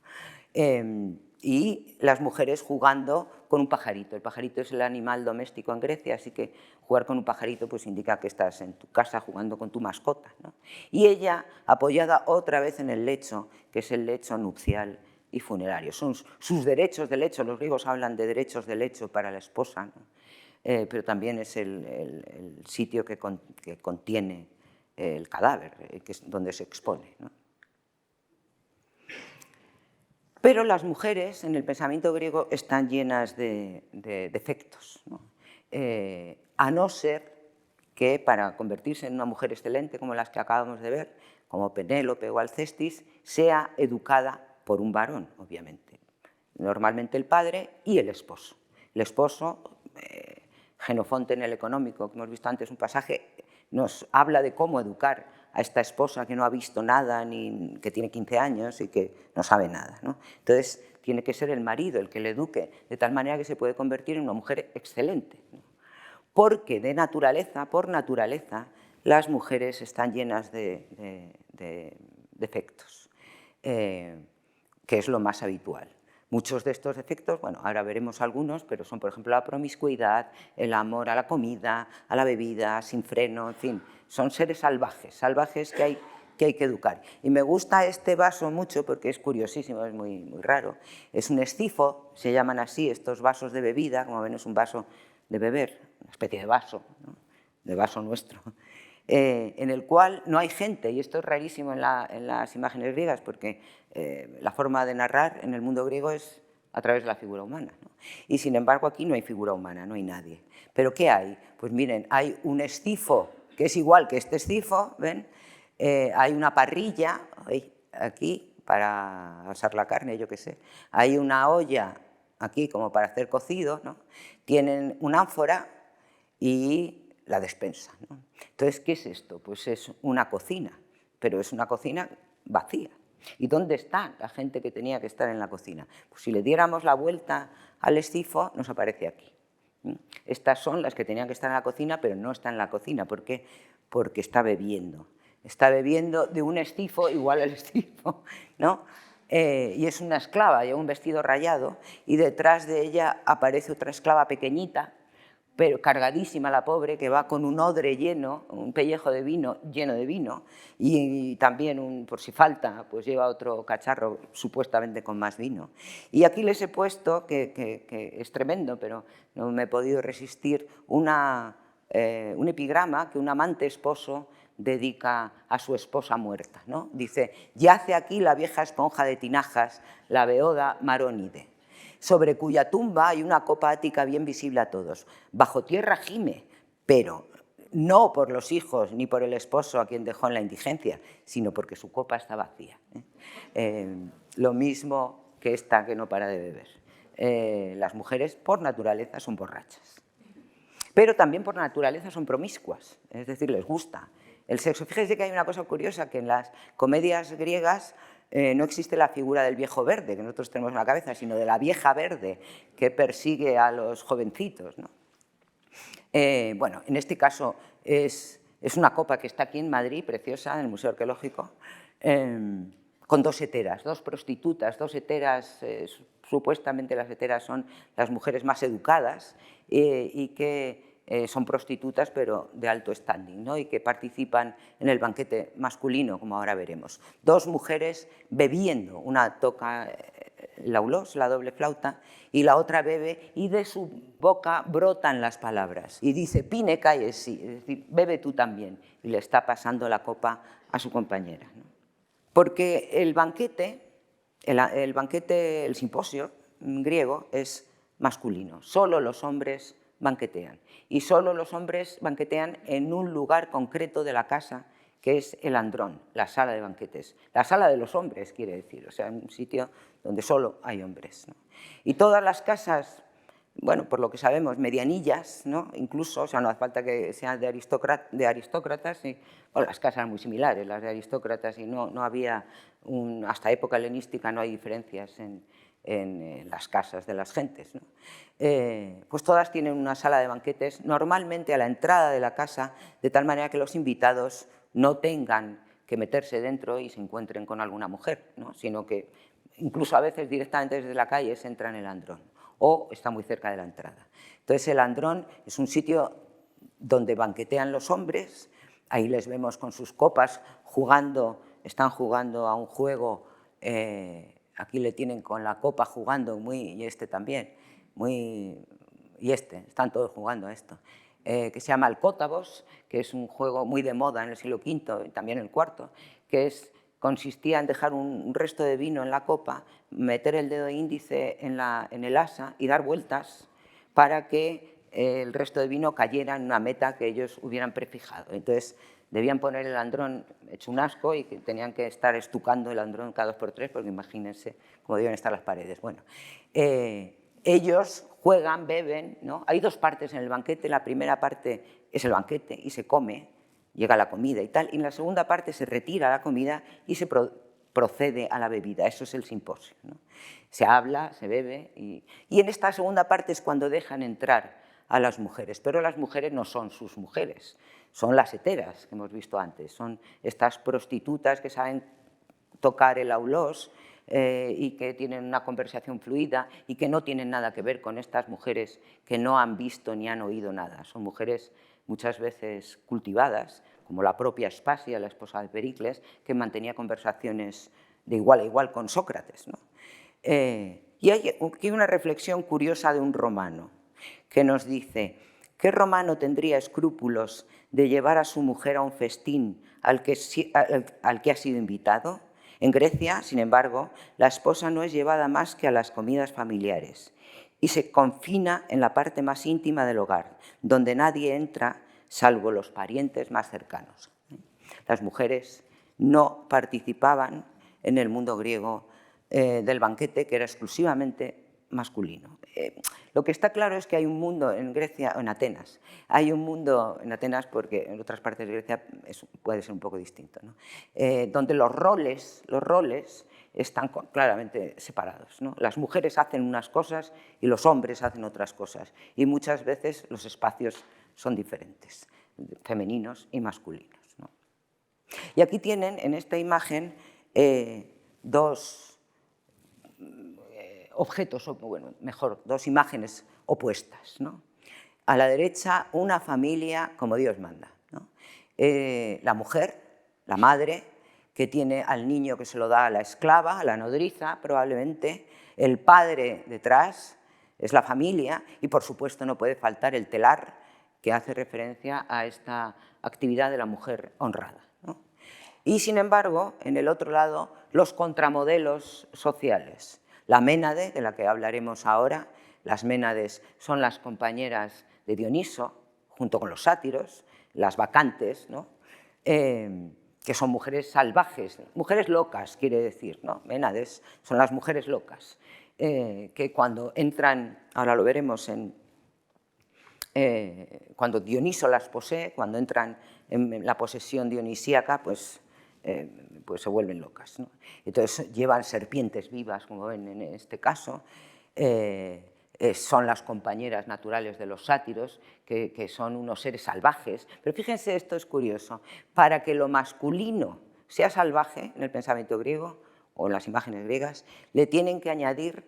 Y las mujeres jugando con un pajarito. El pajarito es el animal doméstico en Grecia, así que jugar con un pajarito pues indica que estás en tu casa jugando con tu mascota, ¿no? Y ella apoyada otra vez en el lecho, que es el lecho nupcial y funerario. Son sus derechos de lecho. Los griegos hablan de derechos de lecho para la esposa, ¿no? Pero también es el sitio que contiene el cadáver, que es donde se expone, ¿no? Pero las mujeres en el pensamiento griego están llenas de defectos, ¿no? A no ser que para convertirse en una mujer excelente como las que acabamos de ver, como Penélope o Alcestis, sea educada por un varón, obviamente. Normalmente el padre y el esposo. El esposo, Jenofonte en el Económico, que hemos visto antes un pasaje, nos habla de cómo educar a esta esposa que no ha visto nada, ni que tiene 15 años y que no sabe nada, ¿no? Entonces, tiene que ser el marido el que le eduque, de tal manera que se puede convertir en una mujer excelente, ¿no? Porque por naturaleza, las mujeres están llenas de defectos, que es lo más habitual. Muchos de estos defectos, bueno, ahora veremos algunos, pero son, por ejemplo, la promiscuidad, el amor a la comida, a la bebida, sin freno, en fin, son seres salvajes, salvajes que hay que educar. Y me gusta este vaso mucho porque es curiosísimo, es muy raro. Es un escifo, se llaman así estos vasos de bebida, como ven es un vaso de beber, una especie de vaso, ¿no? De vaso nuestro, en el cual no hay gente, y esto es rarísimo en las imágenes griegas porque la forma de narrar en el mundo griego es a través de la figura humana, ¿no? Y sin embargo aquí no hay figura humana, no hay nadie. ¿Pero qué hay? Pues miren, hay un escifo que es igual que este escifo, ¿ven? Hay una parrilla aquí para asar la carne, yo qué sé. Hay una olla aquí como para hacer cocido, ¿no? Tienen una ánfora y la despensa, ¿no? Entonces, ¿qué es esto? Pues es una cocina, pero es una cocina vacía. ¿Y dónde está la gente que tenía que estar en la cocina? Pues si le diéramos la vuelta al escifo, nos aparece aquí. Estas son las que tenían que estar en la cocina, pero no está en la cocina. ¿Por qué? Porque está bebiendo. Está bebiendo de un escifo igual al escifo, ¿no? Y es una esclava, lleva un vestido rayado y detrás de ella aparece otra esclava pequeñita, pero cargadísima la pobre, que va con un odre lleno, un pellejo de vino lleno de vino, y también, por si falta, pues lleva otro cacharro supuestamente con más vino. Y aquí les he puesto, que es tremendo, pero no me he podido resistir, un epigrama que un amante esposo dedica a su esposa muerta, ¿no? Dice: yace aquí la vieja esponja de tinajas, la beoda Marónide, sobre cuya tumba hay una copa ática bien visible a todos. Bajo tierra gime, pero no por los hijos ni por el esposo a quien dejó en la indigencia, sino porque su copa está vacía. Lo mismo que esta que no para de beber. Las mujeres por naturaleza son borrachas, pero también por naturaleza son promiscuas, es decir, les gusta el sexo. Fíjense que hay una cosa curiosa, que en las comedias griegas no existe la figura del viejo verde, que nosotros tenemos en la cabeza, sino de la vieja verde que persigue a los jovencitos, ¿no? Bueno, en este caso es una copa que está aquí en Madrid, preciosa, en el Museo Arqueológico, con dos heteras, dos prostitutas, dos heteras. Supuestamente las heteras son las mujeres más educadas y que son prostitutas, pero de alto standing, ¿no? Y que participan en el banquete masculino, como ahora veremos. Dos mujeres bebiendo, una toca la ulos, la doble flauta, y la otra bebe, y de su boca brotan las palabras. Y dice: pine cae sí, es decir, bebe tú también. Y le está pasando la copa a su compañera, ¿no? Porque el banquete, el simposio griego es masculino. Solo los hombres banquetean. Y solo los hombres banquetean en un lugar concreto de la casa, que es el andrón, la sala de banquetes. La sala de los hombres, quiere decir, o sea, un sitio donde solo hay hombres, ¿no? Y todas las casas, bueno, por lo que sabemos, medianillas, ¿no? Incluso, o sea, no hace falta que sean de aristócratas, y, bueno, las casas eran muy similares, las de aristócratas, y no había, hasta época helenística no hay diferencias en las casas de las gentes, ¿no? Pues todas tienen una sala de banquetes, normalmente a la entrada de la casa, de tal manera que los invitados no tengan que meterse dentro y se encuentren con alguna mujer, ¿no? Sino que incluso a veces directamente desde la calle se entra en el andrón o está muy cerca de la entrada. Entonces el andrón es un sitio donde banquetean los hombres, ahí les vemos con sus copas jugando, están jugando a un juego, aquí le tienen con la copa jugando, y este también, están todos jugando a esto, que se llama el cótabos, que es un juego muy de moda en el siglo V y también el IV, que consistía en dejar un resto de vino en la copa, meter el dedo índice en el asa y dar vueltas para que el resto de vino cayera en una meta que ellos hubieran prefijado. Entonces debían poner el andrón hecho un asco y que tenían que estar estucando el andrón cada 2 por 3, porque imagínense cómo debían estar las paredes. Bueno, ellos juegan, beben, ¿no? Hay dos partes en el banquete. La primera parte es el banquete y se come, llega la comida y tal, y en la segunda parte se retira la comida y se procede a la bebida. Eso es el simposio, ¿no? Se habla, se bebe, y en esta segunda parte es cuando dejan entrar a las mujeres, pero las mujeres no son sus mujeres, son las heteras que hemos visto antes, son estas prostitutas que saben tocar el aulós, y que tienen una conversación fluida y que no tienen nada que ver con estas mujeres que no han visto ni han oído nada. Son mujeres muchas veces cultivadas, como la propia Aspasia, la esposa de Pericles, que mantenía conversaciones de igual a igual con Sócrates, ¿no? Y hay aquí una reflexión curiosa de un romano que nos dice: ¿qué romano tendría escrúpulos de llevar a su mujer a un festín al que ha sido invitado? En Grecia, sin embargo, la esposa no es llevada más que a las comidas familiares y se confina en la parte más íntima del hogar, donde nadie entra salvo los parientes más cercanos. Las mujeres no participaban en el mundo griego del banquete, que era exclusivamente masculino. Lo que está claro es que hay un mundo en Grecia, en Atenas, hay un mundo en Atenas, porque en otras partes de Grecia puede ser un poco distinto, ¿no? Donde los roles están claramente separados, ¿no? Las mujeres hacen unas cosas y los hombres hacen otras cosas, y muchas veces los espacios son diferentes, femeninos y masculinos, ¿no? Y aquí tienen, en esta imagen, dos objetos, bueno, mejor, dos imágenes opuestas, ¿no? A la derecha, una familia como Dios manda, ¿no? La mujer, la madre, que tiene al niño que se lo da a la esclava, a la nodriza, probablemente. El padre detrás es la familia y, por supuesto, no puede faltar el telar, que hace referencia a esta actividad de la mujer honrada, ¿no? Y, sin embargo, en el otro lado, los contramodelos sociales. La Ménade, de la que hablaremos ahora. Las Ménades son las compañeras de Dioniso, junto con los sátiros, las bacantes, ¿no? Que son mujeres salvajes, mujeres locas, quiere decir, ¿no? Ménades son las mujeres locas, que cuando entran, ahora lo veremos, cuando Dioniso las posee, cuando entran en la posesión dionisíaca, pues se vuelven locas, ¿no? Entonces llevan serpientes vivas, como ven en este caso. Son las compañeras naturales de los sátiros, que son unos seres salvajes. Pero fíjense, esto es curioso. Para que lo masculino sea salvaje en el pensamiento griego o en las imágenes griegas, le tienen que añadir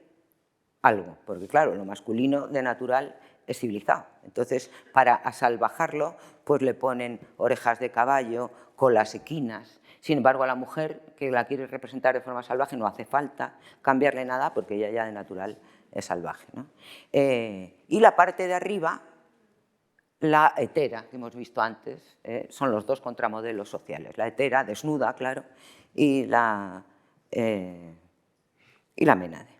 algo, porque claro, lo masculino de natural es civilizado. Entonces, para asalvajarlo, pues le ponen orejas de caballo, colas equinas. Sin embargo, a la mujer que la quiere representar de forma salvaje no hace falta cambiarle nada, porque ella ya de natural es salvaje, ¿no? Y la parte de arriba, la hetera, que hemos visto antes, son los dos contramodelos sociales. La hetera, desnuda, claro, y la Ménade.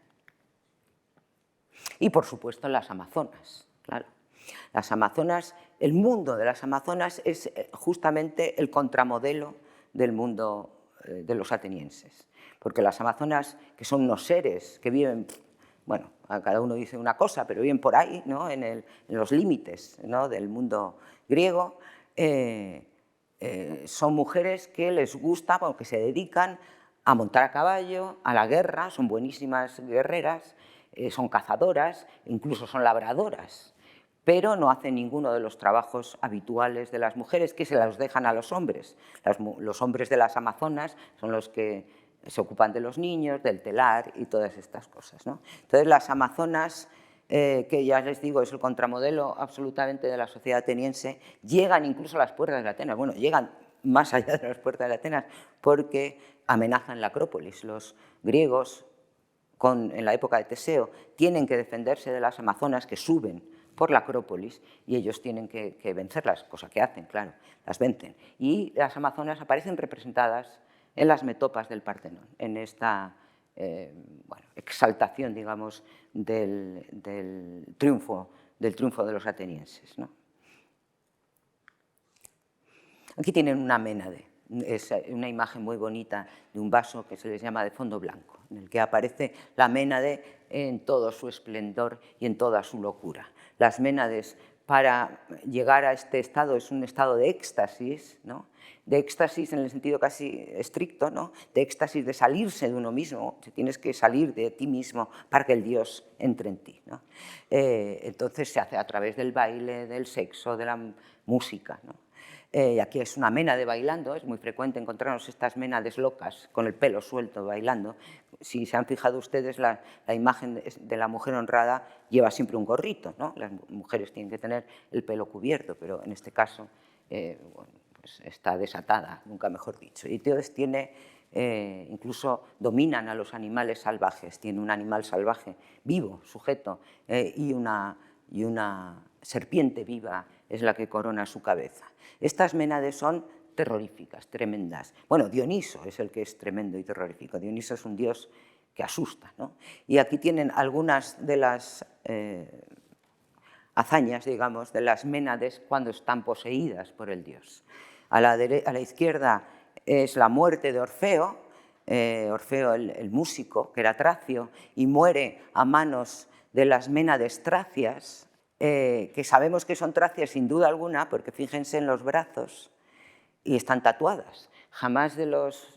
Y, por supuesto, las amazonas, claro. Las amazonas, el mundo de las amazonas es justamente el contramodelo del mundo de los atenienses, porque las amazonas, que son unos seres que viven, bueno, cada uno dice una cosa, pero viven por ahí, ¿no? En los límites, ¿no? Del mundo griego, son mujeres que les gusta, porque se dedican a montar a caballo, a la guerra, son buenísimas guerreras, son cazadoras, incluso son labradoras, pero no hacen ninguno de los trabajos habituales de las mujeres, que se los dejan a los hombres. Los hombres de las amazonas son los que se ocupan de los niños, del telar y todas estas cosas, ¿no? Entonces, las amazonas, que ya les digo, es el contramodelo absolutamente de la sociedad ateniense, llegan incluso a las puertas de Atenas. Bueno, llegan más allá de las puertas de Atenas porque amenazan la Acrópolis. Los griegos, en la época de Teseo, tienen que defenderse de las amazonas que suben por la Acrópolis y ellos tienen que vencerlas, cosa que hacen, claro, las vencen. Y las amazonas aparecen representadas en las metopas del Partenón, en esta exaltación, digamos, del triunfo de los atenienses, ¿no? Aquí tienen una Ménade. Es una imagen muy bonita de un vaso que se les llama de fondo blanco, en el que aparece la Ménade en todo su esplendor y en toda su locura. Las Ménades, para llegar a este estado, es un estado de éxtasis, ¿no? De éxtasis en el sentido casi estricto, ¿no? De éxtasis de salirse de uno mismo, tienes que salir de ti mismo para que el Dios entre en ti, ¿no? Entonces se hace a través del baile, del sexo, de la música, ¿no? Y aquí es una ménade bailando, es muy frecuente encontrarnos estas ménades locas con el pelo suelto bailando. Si se han fijado ustedes, la imagen de la mujer honrada lleva siempre un gorrito, ¿no? Las mujeres tienen que tener el pelo cubierto, pero en este caso bueno, pues está desatada, nunca mejor dicho. Y entonces tiene, incluso dominan a los animales salvajes, tiene un animal salvaje vivo, sujeto, y una serpiente viva es la que corona su cabeza. Estas ménades son terroríficas, tremendas. Bueno, Dioniso es el que es tremendo y terrorífico. Dioniso es un dios que asusta, ¿no? Y aquí tienen algunas de las hazañas, digamos, de las ménades cuando están poseídas por el dios. A la izquierda es la muerte de Orfeo, Orfeo el músico, que era tracio, y muere a manos de las ménades tracias, que sabemos que son tracias sin duda alguna, porque fíjense en los brazos, y están tatuadas. Jamás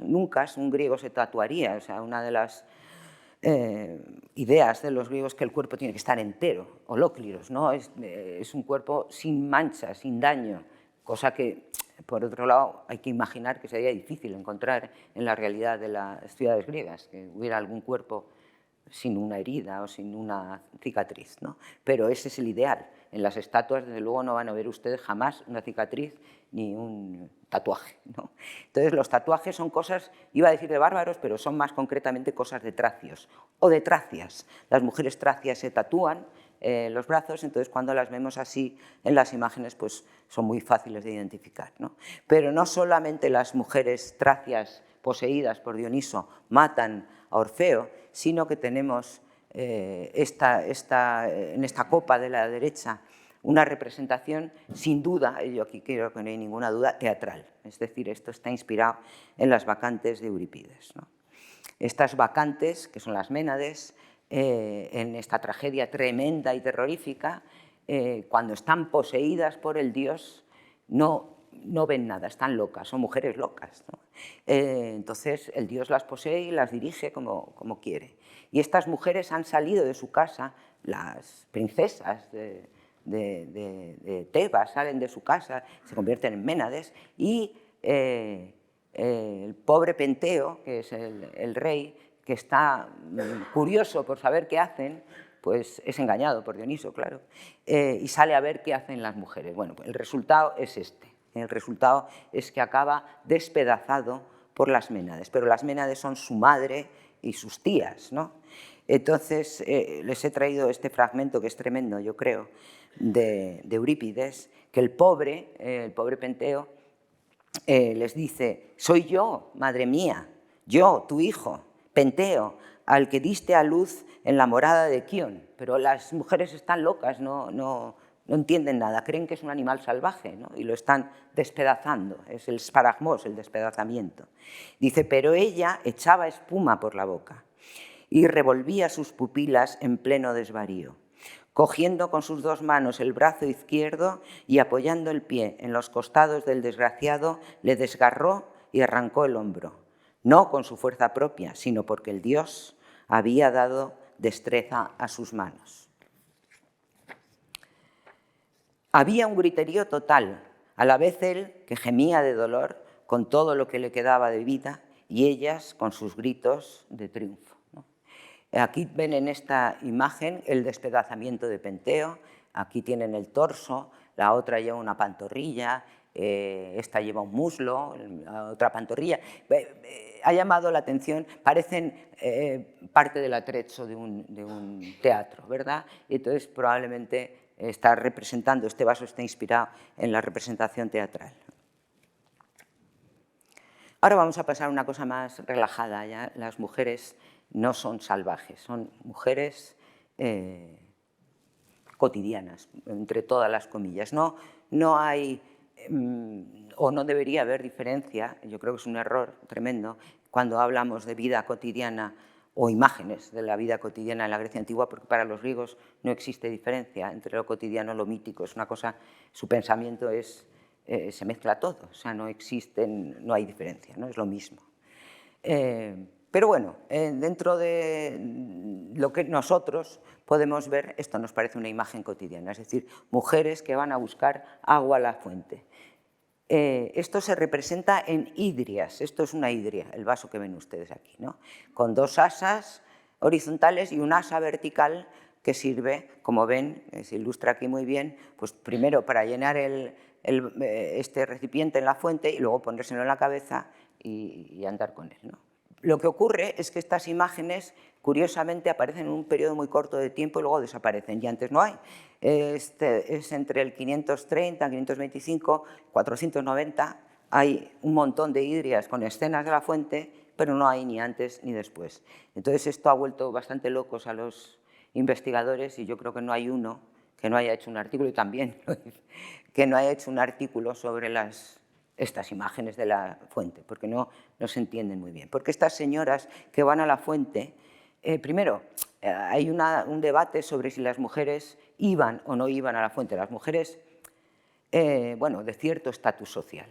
nunca un griego se tatuaría, o sea, una de las ideas de los griegos que el cuerpo tiene que estar entero, holócliros, ¿no? Es un cuerpo sin mancha, sin daño, cosa que, por otro lado, hay que imaginar que sería difícil encontrar en la realidad de las ciudades griegas, que hubiera algún cuerpo sin una herida o sin una cicatriz, ¿no? Pero ese es el ideal. En las estatuas, desde luego, no van a ver ustedes jamás una cicatriz ni un tatuaje, ¿no? Entonces, los tatuajes son cosas, iba a decir de bárbaros, pero son más concretamente cosas de tracios o de tracias. Las mujeres tracias se tatúan los brazos, entonces cuando las vemos así en las imágenes, pues son muy fáciles de identificar, ¿no? Pero no solamente las mujeres tracias poseídas por Dioniso matan a Orfeo, sino que tenemos en esta copa de la derecha una representación, sin duda, yo aquí creo que no hay ninguna duda, teatral. Es decir, esto está inspirado en las bacantes de Eurípides, ¿no? Estas bacantes, que son las ménades, en esta tragedia tremenda y terrorífica, cuando están poseídas por el dios, no ven nada, están locas, son mujeres locas, ¿no? Entonces el dios las posee y las dirige como quiere. Y estas mujeres han salido de su casa, las princesas de Tebas salen de su casa, se convierten en ménades, y el pobre Penteo, que es el rey, que está curioso por saber qué hacen, pues es engañado por Dioniso, claro, y sale a ver qué hacen las mujeres. Bueno, pues el resultado es este. El resultado es que acaba despedazado por las ménades, pero las ménades son su madre y sus tías, ¿no? Entonces, les he traído este fragmento que es tremendo, yo creo, de Eurípides, que el pobre Penteo, les dice: soy yo, madre mía, yo, tu hijo, Penteo, al que diste a luz en la morada de Quión. Pero las mujeres están locas, no entienden nada, creen que es un animal salvaje, ¿no? Y lo están despedazando, es el sparagmos, el despedazamiento. Dice: pero ella echaba espuma por la boca y revolvía sus pupilas en pleno desvarío. Cogiendo con sus dos manos el brazo izquierdo y apoyando el pie en los costados del desgraciado, le desgarró y arrancó el hombro, no con su fuerza propia, sino porque el dios había dado destreza a sus manos. Había un griterío total, a la vez él, que gemía de dolor con todo lo que le quedaba de vida, y ellas con sus gritos de triunfo. Aquí ven en esta imagen el despedazamiento de Penteo, aquí tienen el torso, la otra lleva una pantorrilla, esta lleva un muslo, la otra pantorrilla. Ha llamado la atención, parecen parte del atrezzo de un teatro, ¿verdad? Y entonces probablemente está representando, este vaso está inspirado en la representación teatral. Ahora vamos a pasar a una cosa más relajada, ya las mujeres no son salvajes, son mujeres cotidianas, entre todas las comillas. No hay, o no debería haber diferencia, yo creo que es un error tremendo, cuando hablamos de vida cotidiana o imágenes de la vida cotidiana en la Grecia antigua, porque para los griegos no existe diferencia entre lo cotidiano y lo mítico. Es una cosa, su pensamiento se mezcla todo, o sea, no hay diferencia, ¿no? Es lo mismo. Pero bueno, dentro de lo que nosotros podemos ver, esto nos parece una imagen cotidiana, es decir, mujeres que van a buscar agua a la fuente. esto se representa en hidrias. Esto es una hidria, el vaso que ven ustedes aquí, ¿no? Con dos asas horizontales y un asa vertical que sirve, como ven, se ilustra aquí muy bien, pues primero para llenar este recipiente en la fuente y luego ponérselo en la cabeza y andar con él, ¿no? Lo que ocurre es que estas imágenes, curiosamente, aparecen en un periodo muy corto de tiempo y luego desaparecen, y antes no hay. Es entre el 530, 525, 490, hay un montón de hidrias con escenas de la fuente, pero no hay ni antes ni después. Entonces esto ha vuelto bastante locos a los investigadores y yo creo que no hay uno que no haya hecho un artículo, y también que no haya hecho un artículo sobre estas imágenes de la fuente, porque no se entienden muy bien. Porque estas señoras que van a la fuente, primero, hay un debate sobre si las mujeres iban o no iban a la fuente. Las mujeres, bueno, de cierto estatus social,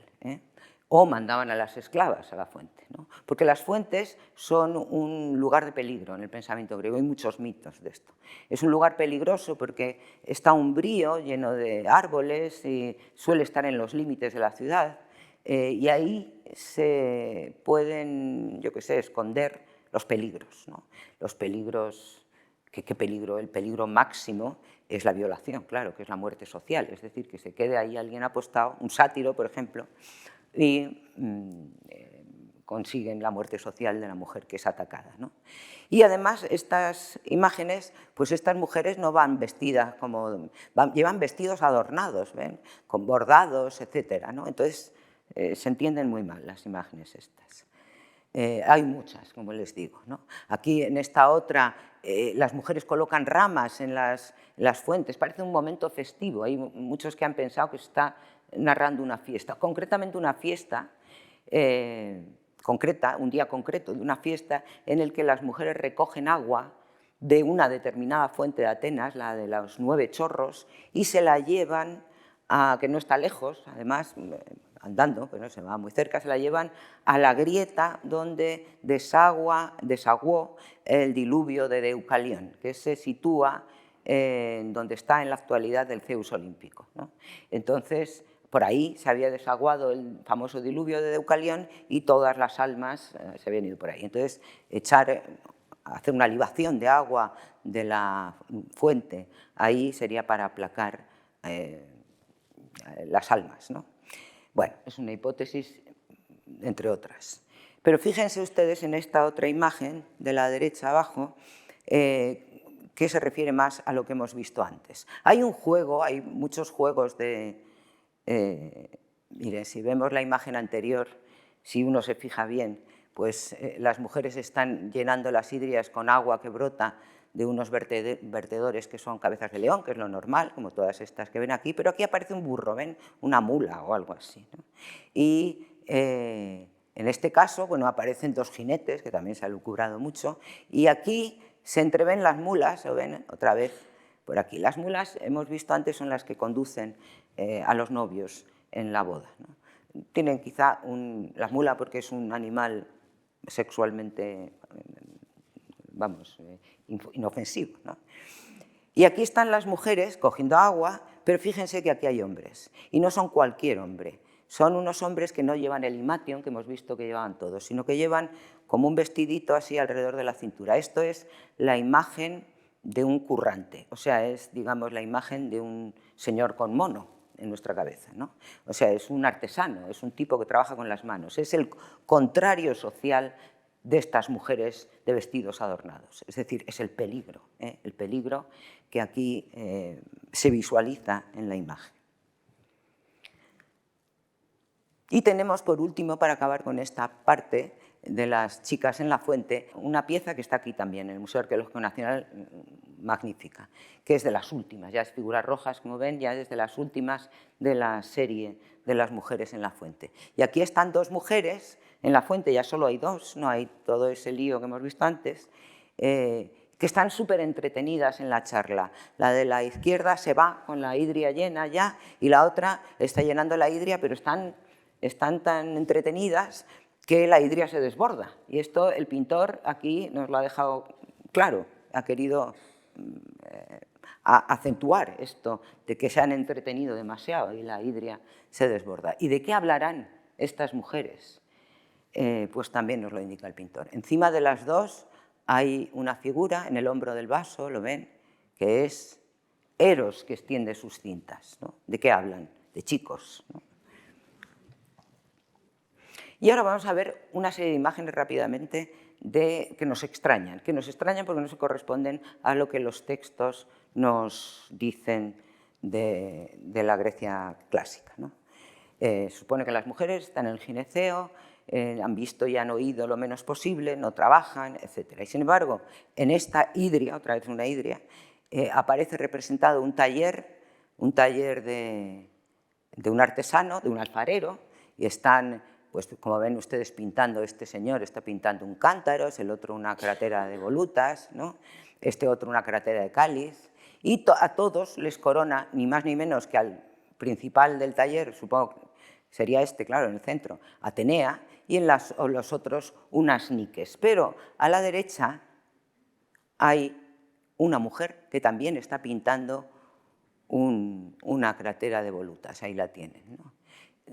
o mandaban a las esclavas a la fuente, ¿no? Porque las fuentes son un lugar de peligro en el pensamiento griego, hay muchos mitos de esto. Es un lugar peligroso porque está umbrío, lleno de árboles, y suele estar en los límites de la ciudad, y ahí se pueden, yo qué sé, esconder los peligros, ¿no? Los peligros, ¿qué peligro? El peligro máximo es la violación, claro, que es la muerte social, es decir, que se quede ahí alguien apostado, un sátiro, por ejemplo, y consiguen la muerte social de la mujer que es atacada, ¿no? Y además estas imágenes, pues estas mujeres no van vestidas como, llevan vestidos adornados, ¿ven? Con bordados, etcétera, ¿no? Entonces se entienden muy mal las imágenes estas. Hay muchas, como les digo, ¿no? Aquí en esta otra las mujeres colocan ramas en las fuentes, parece un momento festivo. Hay muchos que han pensado que se está narrando una fiesta, concretamente una fiesta concreta, un día concreto de una fiesta en el que las mujeres recogen agua de una determinada fuente de Atenas, la de los 9 chorros, y se la llevan a, que no está lejos, además, andando, pero no se va muy cerca, se la llevan a la grieta donde desaguó el diluvio de Deucalión, que se sitúa donde está en la actualidad el Zeus olímpico, ¿no? Entonces, por ahí se había desaguado el famoso diluvio de Deucalión y todas las almas se habían ido por ahí. Entonces, hacer una libación de agua de la fuente ahí sería para aplacar las almas, ¿no? Bueno, es una hipótesis entre otras. Pero fíjense ustedes en esta otra imagen de la derecha abajo, que se refiere más a lo que hemos visto antes. Hay un juego, hay muchos juegos de... miren, si vemos la imagen anterior, si uno se fija bien, pues las mujeres están llenando las hidrias con agua que brota de unos vertedores que son cabezas de león, que es lo normal, como todas estas que ven aquí, pero aquí aparece un burro, ¿ven? Una mula o algo así, ¿no? Y en este caso, bueno, aparecen 2 jinetes, que también se ha lucubrado mucho, y aquí se entreven las mulas, ¿lo ven? Otra vez por aquí. Las mulas, hemos visto antes, son las que conducen a los novios en la boda, ¿no? Tienen quizá la mula porque es un animal sexualmente, vamos, inofensivo, ¿no? Y aquí están las mujeres cogiendo agua, pero fíjense que aquí hay hombres, y no son cualquier hombre, son unos hombres que no llevan el imation, que hemos visto que llevaban todos, sino que llevan como un vestidito así alrededor de la cintura. Esto es la imagen de un currante, o sea, es, digamos, la imagen de un señor con mono en nuestra cabeza, ¿no? O sea, es un artesano, es un tipo que trabaja con las manos, es el contrario social de estas mujeres de vestidos adornados, es decir, es el peligro que aquí se visualiza en la imagen. Y tenemos, por último, para acabar con esta parte de las chicas en la fuente, una pieza que está aquí también, en el Museo Arqueológico Nacional, magnífica, que es de las últimas, ya es figuras rojas, como ven, ya es de las últimas de la serie de las mujeres en la fuente. Y aquí están 2 mujeres en la fuente, ya solo hay 2, no hay todo ese lío que hemos visto antes, que están súper entretenidas en la charla. La de la izquierda se va con la hidria llena ya, y la otra está llenando la hidria, pero están tan entretenidas que la hidria se desborda. Y esto el pintor aquí nos lo ha dejado claro, ha querido acentuar esto de que se han entretenido demasiado y la hidria se desborda. ¿Y de qué hablarán estas mujeres? Pues también nos lo indica el pintor. Encima de las dos hay una figura en el hombro del vaso, ¿lo ven? Que es Eros, que extiende sus cintas, ¿no? ¿De qué hablan? De chicos, ¿no? Y ahora vamos a ver una serie de imágenes rápidamente que nos extrañan porque no se corresponden a lo que los textos nos dicen de la Grecia clásica, ¿no? Supone que las mujeres están en el gineceo, han visto y han oído lo menos posible, no trabajan, etc. Y sin embargo, en esta hidria, otra vez una hidria, aparece representado un taller de un artesano, de un alfarero, y están, pues como ven ustedes, pintando. Este señor está pintando un cántaro, el otro una crátera de volutas, ¿no? Este otro una crátera de cáliz, y a todos les corona, ni más ni menos que al principal del taller, supongo que sería este, claro, en el centro, Atenea, y en los otros unas niques. Pero a la derecha hay una mujer que también está pintando una crátera de volutas, ahí la tienen, ¿no?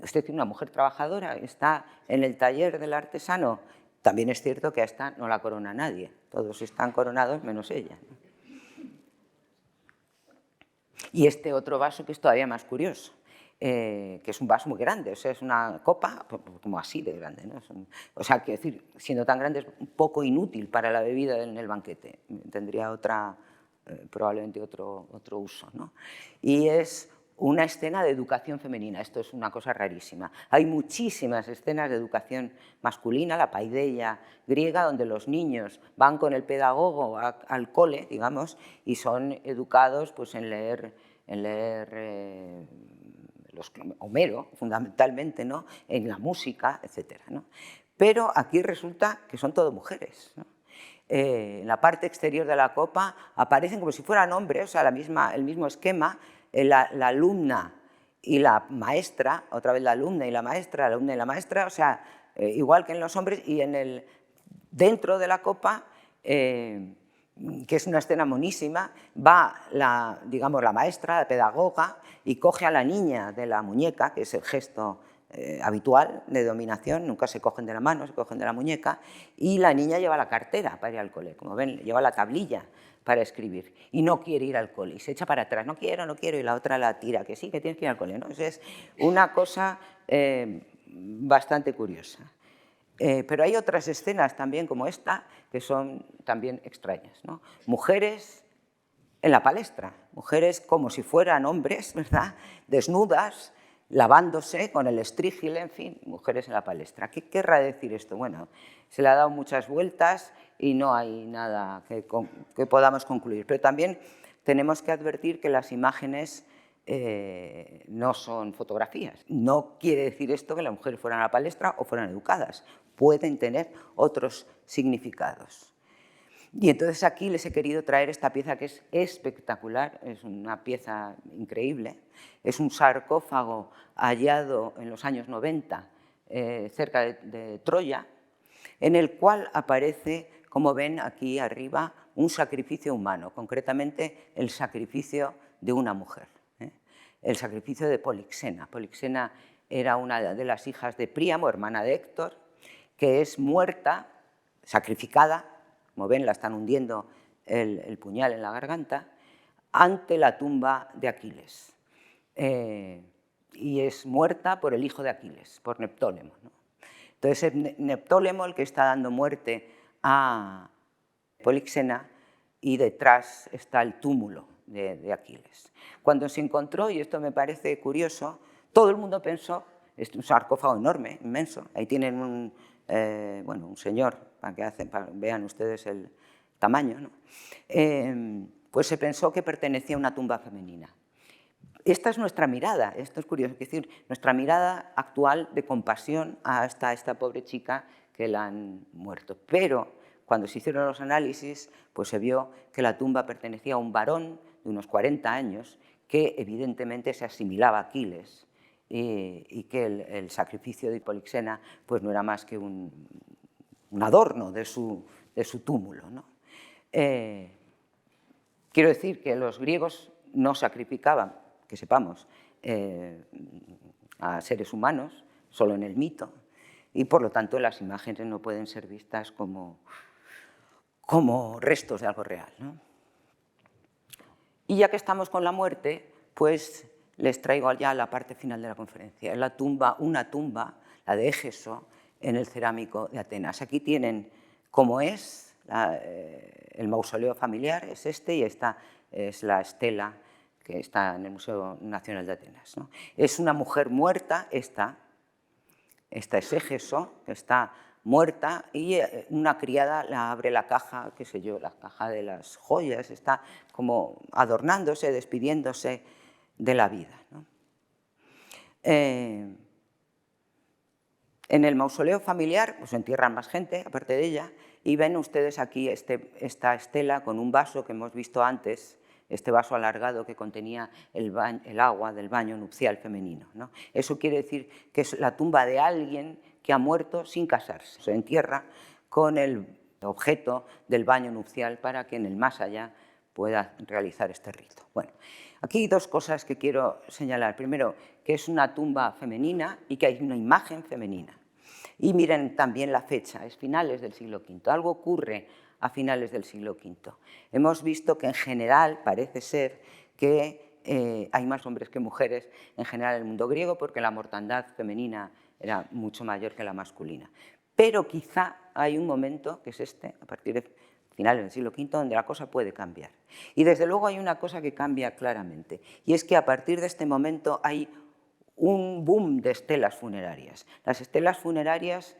Usted tiene una mujer trabajadora, está en el taller del artesano. También es cierto que a esta no la corona nadie, todos están coronados menos ella, ¿no? Y este otro vaso que es todavía más curioso, que es un vaso muy grande, o sea, es una copa como así de grande, ¿no? O sea, quiero decir, siendo tan grande es un poco inútil para la bebida en el banquete, tendría probablemente otro uso, ¿no? Y es una escena de educación femenina, esto es una cosa rarísima. Hay muchísimas escenas de educación masculina, la paideia griega, donde los niños van con el pedagogo al cole, digamos, y son educados pues, en leer Homero, fundamentalmente, ¿no? En la música, etc., ¿no? Pero aquí resulta que son todo mujeres, ¿no? En la parte exterior de la copa aparecen como si fueran hombres, o sea, el mismo esquema, la alumna y la maestra, otra vez la alumna y la maestra, o sea, igual que en los hombres, y dentro de la copa, que es una escena monísima, va digamos, la maestra, la pedagoga, y coge a la niña de la muñeca, que es el gesto habitual de dominación, nunca se cogen de la mano, se cogen de la muñeca, y la niña lleva la cartera para ir al cole, como ven, lleva la tablilla para escribir, y no quiere ir al cole, y se echa para atrás, no quiero, y la otra la tira, que sí, que tienes que ir al cole, ¿no? Es una cosa bastante curiosa. Pero hay otras escenas también como esta que son también extrañas, ¿no? Mujeres en la palestra, mujeres como si fueran hombres, ¿verdad? Desnudas, lavándose con el estrígil, en fin, mujeres en la palestra. ¿Qué querrá decir esto? Bueno, se le ha dado muchas vueltas y no hay nada que podamos concluir. Pero también tenemos que advertir que las imágenes no son fotografías. No quiere decir esto que las mujeres fueran a la palestra o fueran educadas. Pueden tener otros significados. Y entonces aquí les he querido traer esta pieza que es espectacular, es una pieza increíble. Es un sarcófago hallado en los años 90 cerca de Troya, en el cual aparece, como ven aquí arriba, un sacrificio humano, concretamente el sacrificio de una mujer, el sacrificio de Polixena. Polixena era una de las hijas de Príamo, hermana de Héctor, que es muerta, sacrificada, como ven, la están hundiendo el puñal en la garganta, ante la tumba de Aquiles. Y es muerta por el hijo de Aquiles, por Neptólemo, ¿no? Entonces es Neptólemo el que está dando muerte a Polixena y detrás está el túmulo de Aquiles. Cuando se encontró, y esto me parece curioso, todo el mundo pensó, es un sarcófago enorme, inmenso, ahí tienen un señor, para que vean ustedes el tamaño, ¿no? Pues se pensó que pertenecía a una tumba femenina. Esta es nuestra mirada, esto es curioso, es decir, nuestra mirada actual de compasión hasta esta pobre chica que la han muerto. Pero cuando se hicieron los análisis, pues se vio que la tumba pertenecía a un varón de unos 40 años que evidentemente se asimilaba a Aquiles y que el sacrificio de Polixena pues no era más que un adorno de su túmulo, ¿no? Quiero decir que los griegos no sacrificaban, que sepamos, a seres humanos, solo en el mito, y por lo tanto las imágenes no pueden ser vistas como restos de algo real, ¿no? Y ya que estamos con la muerte, pues les traigo ya la parte final de la conferencia. La tumba, una tumba, la de Égeso, en el cerámico de Atenas. Aquí tienen cómo es el mausoleo familiar, es este, y esta es la estela que está en el Museo Nacional de Atenas, ¿no? Es una mujer muerta, esta es Égeso, que está muerta, y una criada la abre la caja, qué sé yo, la caja de las joyas, está como adornándose, despidiéndose de la vida, ¿no? En el mausoleo familiar pues entierran más gente, aparte de ella, y ven ustedes aquí esta estela con un vaso que hemos visto antes, este vaso alargado que contenía el agua del baño nupcial femenino, ¿no? Eso quiere decir que es la tumba de alguien que ha muerto sin casarse. Se entierra con el objeto del baño nupcial para que en el más allá pueda realizar este rito. Bueno, aquí hay dos cosas que quiero señalar. Primero, que es una tumba femenina y que hay una imagen femenina. Y miren también la fecha, es finales del siglo V. Algo ocurre a finales del siglo V. Hemos visto que en general parece ser que hay más hombres que mujeres en general en el mundo griego porque la mortandad femenina era mucho mayor que la masculina. Pero quizá hay un momento, que es este, a partir de finales del siglo V, donde la cosa puede cambiar. Y desde luego hay una cosa que cambia claramente, y es que a partir de este momento hay un boom de estelas funerarias. Las estelas funerarias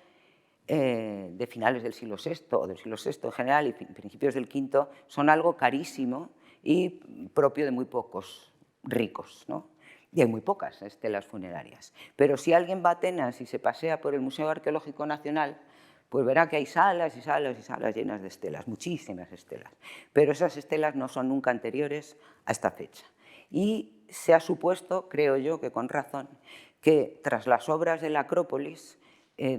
de finales del siglo VI o del siglo VI en general y principios del V son algo carísimo y propio de muy pocos ricos, ¿no? Y hay muy pocas estelas funerarias. Pero si alguien va a Atenas y se pasea por el Museo Arqueológico Nacional, pues verá que hay salas y salas y salas llenas de estelas, muchísimas estelas. Pero esas estelas no son nunca anteriores a esta fecha. Y se ha supuesto, creo yo, que con razón, que tras las obras de la Acrópolis,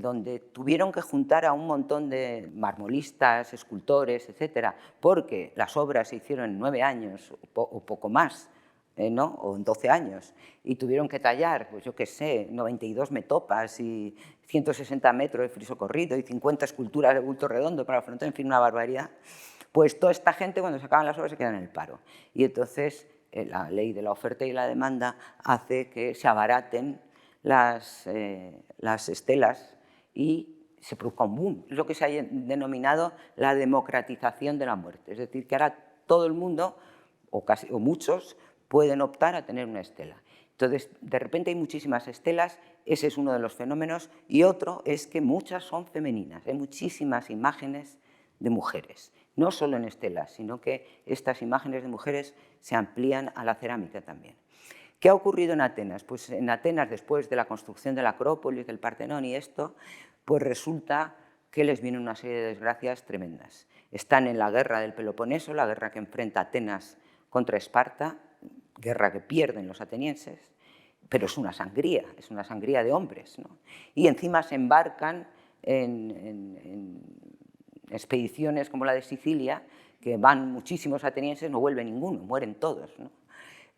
donde tuvieron que juntar a un montón de marmolistas, escultores, etcétera, porque las obras se hicieron en 9 años o poco más, ¿no? O en 12 años, y tuvieron que tallar, pues yo qué sé, 92 metopas y 160 metros de friso corrido y 50 esculturas de bulto redondo para la frontera, en fin, una barbaridad. Pues toda esta gente, cuando se acaban las obras, se quedan en el paro. Y entonces la ley de la oferta y la demanda hace que se abaraten las estelas y se produzca un boom. Es lo que se ha denominado la democratización de la muerte. Es decir, que ahora todo el mundo, o muchos, pueden optar a tener una estela. Entonces, de repente hay muchísimas estelas, ese es uno de los fenómenos, y otro es que muchas son femeninas, hay muchísimas imágenes de mujeres, no solo en estelas, sino que estas imágenes de mujeres se amplían a la cerámica también. ¿Qué ha ocurrido en Atenas? Pues en Atenas, después de la construcción de la Acrópolis, del Partenón y esto, pues resulta que les viene una serie de desgracias tremendas. Están en la guerra del Peloponeso, la guerra que enfrenta Atenas contra Esparta, guerra que pierden los atenienses, pero es una sangría de hombres, ¿no? Y encima se embarcan en expediciones como la de Sicilia, que van muchísimos atenienses, no vuelve ninguno, mueren todos, ¿no?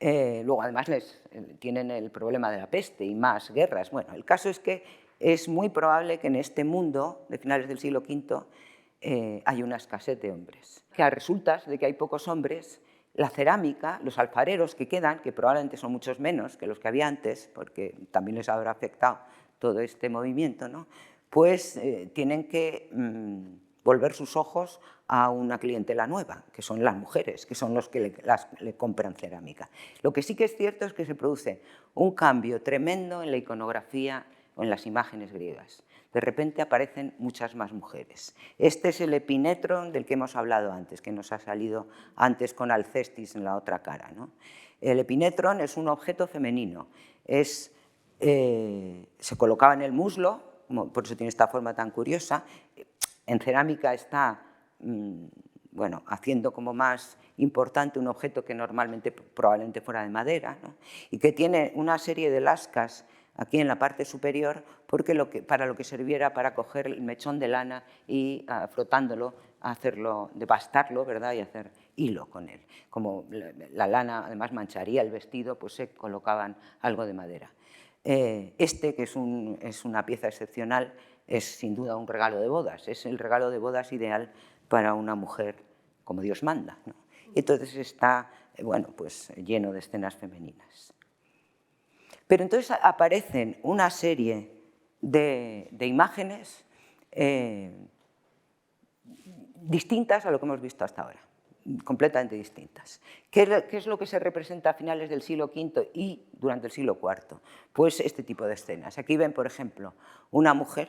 Luego, además, tienen el problema de la peste y más guerras. Bueno, el caso es que es muy probable que en este mundo de finales del siglo V hay una escasez de hombres. Que a resultas de que hay pocos hombres, la cerámica, los alfareros que quedan, que probablemente son muchos menos que los que había antes, porque también les habrá afectado todo este movimiento, ¿no? Pues tienen que volver sus ojos a una clientela nueva, que son las mujeres, que son los que le compran cerámica. Lo que sí que es cierto es que se produce un cambio tremendo en la iconografía o en las imágenes griegas. De repente aparecen muchas más mujeres. Este es el epinetron del que hemos hablado antes, que nos ha salido antes con Alcestis en la otra cara, ¿no? El epinetron es un objeto femenino. Se colocaba en el muslo, por eso tiene esta forma tan curiosa. En cerámica está bueno, haciendo como más importante un objeto que normalmente probablemente fuera de madera, ¿no? Y que tiene una serie de lascas aquí en la parte superior porque para lo que serviera para coger el mechón de lana y frotándolo, hacerlo, devastarlo, ¿verdad? Y hacer hilo con él. Como la lana además mancharía el vestido, pues se colocaban algo de madera. Este, que es una pieza excepcional, es sin duda un regalo de bodas, es el regalo de bodas ideal para una mujer como Dios manda, ¿no? Entonces está, bueno, pues lleno de escenas femeninas. Pero entonces aparecen una serie de imágenes distintas a lo que hemos visto hasta ahora, completamente distintas. ¿Qué es lo que se representa a finales del siglo V y durante el siglo IV? Pues este tipo de escenas. Aquí ven, por ejemplo, una mujer,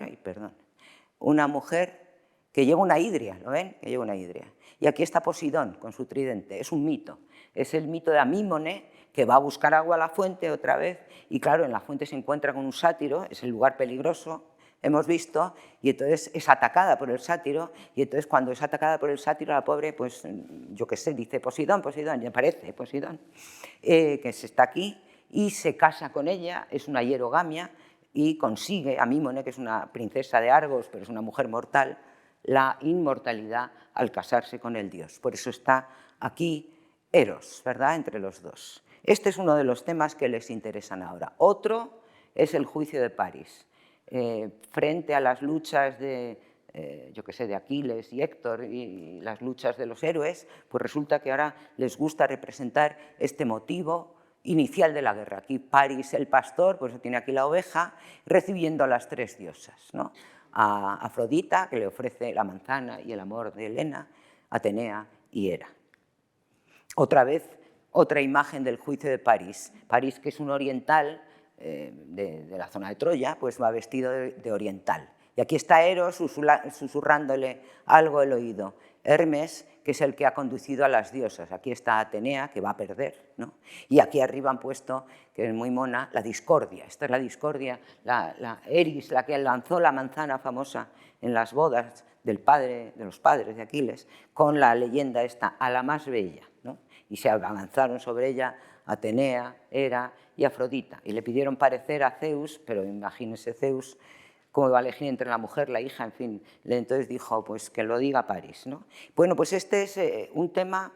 que lleva una hidria, ¿lo ven? Que lleva una hidria. Y aquí está Posidón con su tridente, es un mito, es el mito de Amímone, que va a buscar agua a la fuente otra vez, y claro, en la fuente se encuentra con un sátiro, es el lugar peligroso, hemos visto, y entonces es atacada por el sátiro, y entonces cuando es atacada por el sátiro, la pobre, pues yo qué sé, dice Posidón, Posidón, y aparece Posidón, que se está aquí, y se casa con ella, es una hierogamia, y consigue, Amímone, que es una princesa de Argos, pero es una mujer mortal, la inmortalidad al casarse con el dios. Por eso está aquí Eros, ¿verdad?, entre los dos. Este es uno de los temas que les interesan ahora. Otro es el juicio de París. Frente a las luchas de, yo qué sé, de Aquiles y Héctor y las luchas de los héroes, pues resulta que ahora les gusta representar este motivo inicial de la guerra. Aquí París, el pastor, pues tiene aquí la oveja, recibiendo a las tres diosas, ¿no? A Afrodita, que le ofrece la manzana y el amor de Helena, Atenea y Hera. Otra vez, otra imagen del juicio de París. París, que es un oriental de la zona de Troya, pues va vestido de oriental. Y aquí está Eros susurrándole algo al oído. Hermes, que es el que ha conducido a las diosas. Aquí está Atenea, que va a perder, ¿no? Y aquí arriba han puesto, que es muy mona, la discordia. Esta es la discordia, la Eris, la que lanzó la manzana famosa en las bodas de los padres de Aquiles, con la leyenda esta, a la más bella, ¿no? Y se avanzaron sobre ella Atenea, Hera y Afrodita. Y le pidieron parecer a Zeus, pero imagínense Zeus, cómo iba a elegir entre la mujer, la hija, en fin. Entonces dijo, pues que lo diga París, ¿no? Bueno, pues este es un tema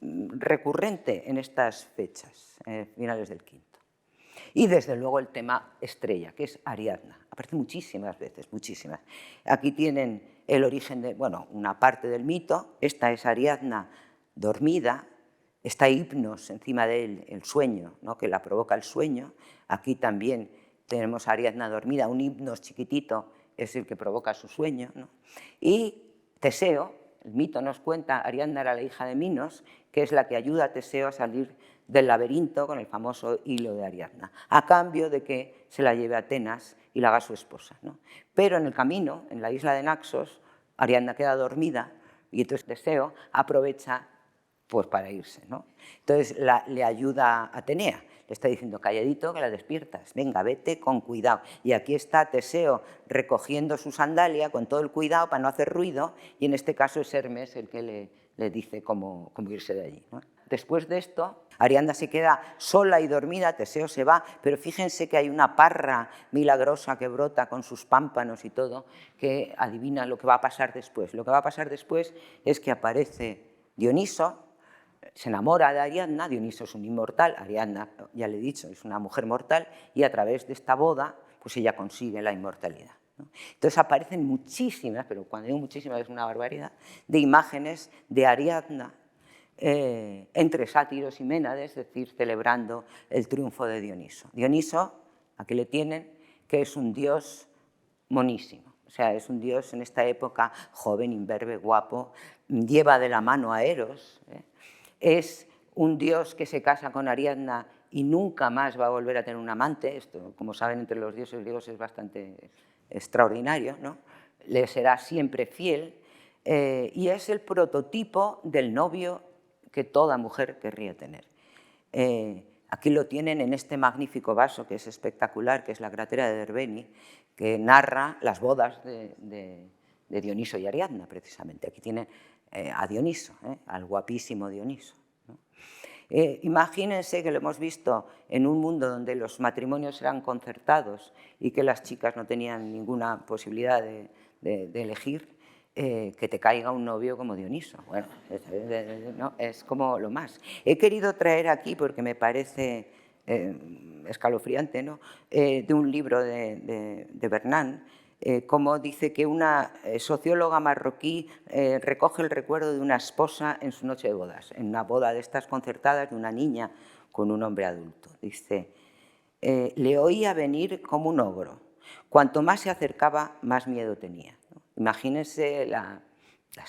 recurrente en estas fechas, finales del V. Y desde luego el tema estrella, que es Ariadna. Aparece muchísimas veces, muchísimas. Aquí tienen el origen de, bueno, una parte del mito. Esta es Ariadna dormida, está Hipnos encima de él, el sueño, ¿no?, que la provoca el sueño. Aquí también tenemos a Ariadna dormida, un Hipnos chiquitito es el que provoca su sueño, ¿no? Y Teseo, el mito nos cuenta, Ariadna era la hija de Minos, que es la que ayuda a Teseo a salir del laberinto con el famoso hilo de Ariadna, a cambio de que se la lleve a Atenas y la haga su esposa, ¿no? Pero en el camino, en la isla de Naxos, Ariadna queda dormida y entonces Teseo aprovecha pues para irse, ¿no? Entonces le ayuda a Atenea, le está diciendo, calladito que la despiertas, venga, vete con cuidado. Y aquí está Teseo recogiendo su sandalia con todo el cuidado para no hacer ruido, y en este caso es Hermes el que le dice cómo irse de allí, ¿no? Después de esto, Ariadna se queda sola y dormida, Teseo se va, pero fíjense que hay una parra milagrosa que brota con sus pámpanos y todo, que adivina lo que va a pasar después. Lo que va a pasar después es que aparece Dioniso, se enamora de Ariadna, Dioniso es un inmortal, Ariadna, ya le he dicho, es una mujer mortal, y a través de esta boda, pues ella consigue la inmortalidad, ¿no? Entonces aparecen muchísimas, pero cuando digo muchísimas es una barbaridad, de imágenes de Ariadna entre sátiros y ménades, es decir, celebrando el triunfo de Dioniso. Dioniso, aquí le tienen, que es un dios monísimo. O sea, es un dios en esta época joven, imberbe, guapo, lleva de la mano a Eros, es un dios que se casa con Ariadna y nunca más va a volver a tener un amante. Esto, como saben, entre los dioses griegos es bastante extraordinario, ¿no? Le será siempre fiel y es el prototipo del novio que toda mujer querría tener. Aquí lo tienen en este magnífico vaso que es espectacular, que es la crátera de Derbeni, que narra las bodas de Dioniso y Ariadna, precisamente. Aquí tienen a Dioniso, al guapísimo Dioniso, ¿no? Imagínense que lo hemos visto en un mundo donde los matrimonios eran concertados y que las chicas no tenían ninguna posibilidad de elegir. que te caiga un novio como Dioniso. Bueno, no, es como lo más. He querido traer aquí, porque me parece escalofriante, ¿no? De un libro de Bernan, como dice que una socióloga marroquí recoge el recuerdo de una esposa en su noche de bodas, en una boda de estas concertadas de una niña con un hombre adulto. Dice, le oía venir como un ogro. Cuanto más se acercaba, más miedo tenía. ¿No? Imagínense las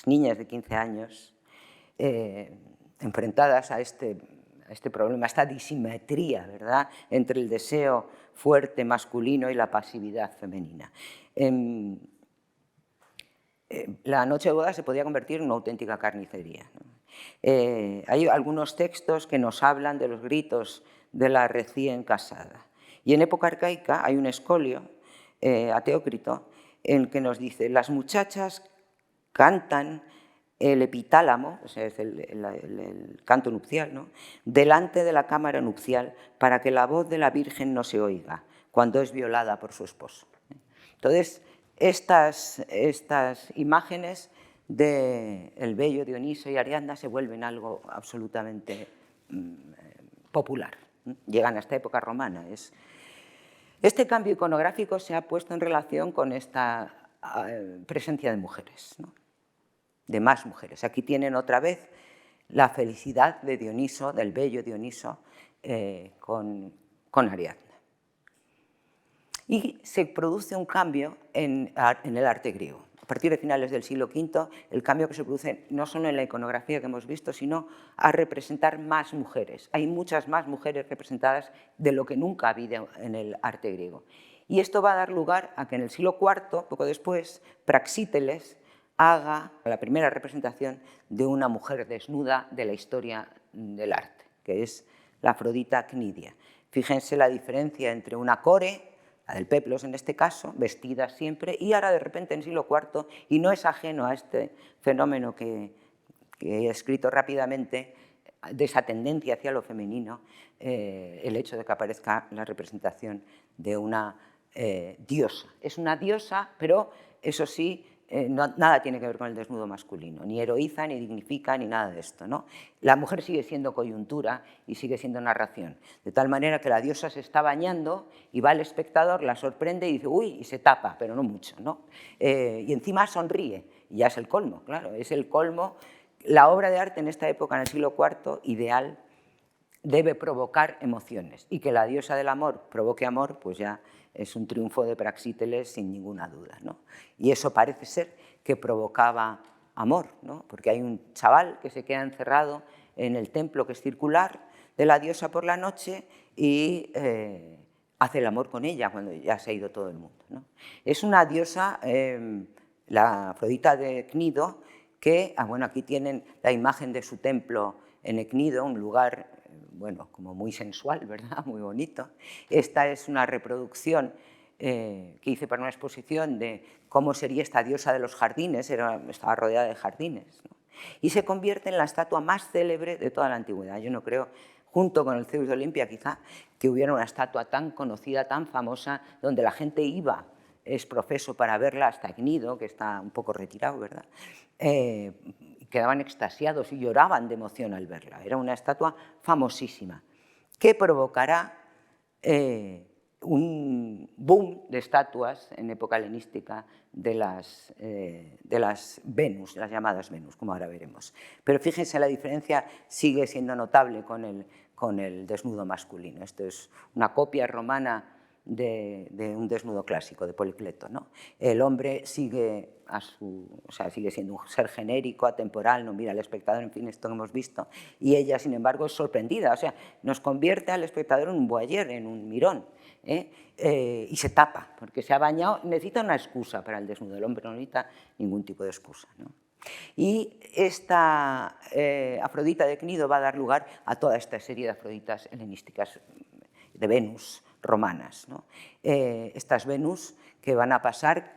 niñas de 15 años enfrentadas a este problema, a esta disimetría, ¿verdad?, entre el deseo fuerte masculino y la pasividad femenina. La noche de boda se podía convertir en una auténtica carnicería, ¿no? Hay algunos textos que nos hablan de los gritos de la recién casada. Y en época arcaica hay un escolio a Teócrito en el que nos dice: las muchachas cantan el epitálamo, o sea, es el canto nupcial, ¿no?, delante de la cámara nupcial para que la voz de la Virgen no se oiga cuando es violada por su esposo. Entonces, estas imágenes del bello Dioniso y Ariadna se vuelven algo absolutamente popular. Llegan a esta época romana. Este cambio iconográfico se ha puesto en relación con esta presencia de mujeres, ¿no?, de más mujeres. Aquí tienen otra vez la felicidad de Dioniso, del bello Dioniso, con Ariadna. Y se produce un cambio en el arte griego. A partir de finales del siglo V, el cambio que se produce no solo en la iconografía que hemos visto, sino a representar más mujeres. Hay muchas más mujeres representadas de lo que nunca ha habido en el arte griego. Y esto va a dar lugar a que en el siglo IV, poco después, Praxíteles haga la primera representación de una mujer desnuda de la historia del arte, que es la Afrodita Cnidia. Fíjense la diferencia entre una core, la del peplos en este caso, vestida siempre, y ahora de repente en el siglo IV, y no es ajeno a este fenómeno que he escrito rápidamente, de esa tendencia hacia lo femenino, el hecho de que aparezca la representación de una diosa. Es una diosa, pero eso sí, nada tiene que ver con el desnudo masculino, ni heroiza, ni dignifica, ni nada de esto, ¿no? La mujer sigue siendo coyuntura y sigue siendo narración, de tal manera que la diosa se está bañando y va el espectador, la sorprende y dice, uy, y se tapa, pero no mucho, ¿no? Y encima sonríe, y ya es el colmo, claro, es el colmo. La obra de arte en esta época, en el siglo IV, ideal, debe provocar emociones, y que la diosa del amor provoque amor, pues ya es un triunfo de Praxíteles sin ninguna duda, ¿no? Y eso parece ser que provocaba amor, ¿no? Porque hay un chaval que se queda encerrado en el templo, que es circular, de la diosa por la noche y hace el amor con ella cuando ya se ha ido todo el mundo, ¿no? Es una diosa, la Afrodita de Cnido, que, bueno, aquí tienen la imagen de su templo en Cnido, un lugar, bueno, como muy sensual, ¿verdad?, muy bonito. Esta es una reproducción que hice para una exposición de cómo sería esta diosa de los jardines, estaba rodeada de jardines, ¿no? Y se convierte en la estatua más célebre de toda la antigüedad. Yo no creo, junto con el Zeus de Olimpia quizá, que hubiera una estatua tan conocida, tan famosa, donde la gente iba es profeso para verla, hasta Cnido, que está un poco retirado, ¿verdad? Quedaban extasiados y lloraban de emoción al verla. Era una estatua famosísima, que provocará un boom de estatuas en época helenística de las Venus, las llamadas Venus, como ahora veremos. Pero fíjense, la diferencia sigue siendo notable con el desnudo masculino. Esto es una copia romana de un desnudo clásico, de Policleto, ¿no? El hombre sigue sigue siendo un ser genérico, atemporal, no mira al espectador, en fin, esto que hemos visto, y ella, sin embargo, es sorprendida, o sea, nos convierte al espectador en un voyeur, en un mirón, y se tapa, porque se ha bañado, necesita una excusa para el desnudo, el hombre no necesita ningún tipo de excusa, ¿no? Y esta Afrodita de Cnido va a dar lugar a toda esta serie de Afroditas helenísticas, de Venus romanas, ¿no? Estas Venus que van a pasar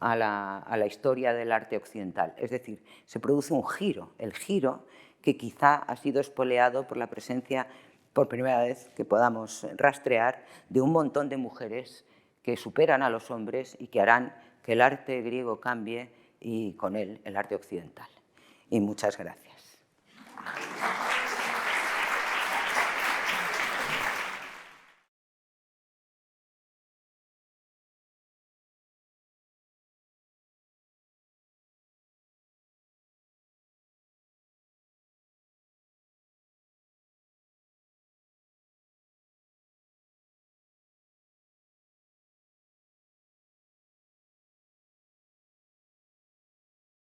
a la historia del arte occidental. Es decir, se produce un giro, el giro que quizá ha sido espoleado por la presencia, por primera vez que podamos rastrear, de un montón de mujeres que superan a los hombres y que harán que el arte griego cambie y con él el arte occidental. Y muchas gracias.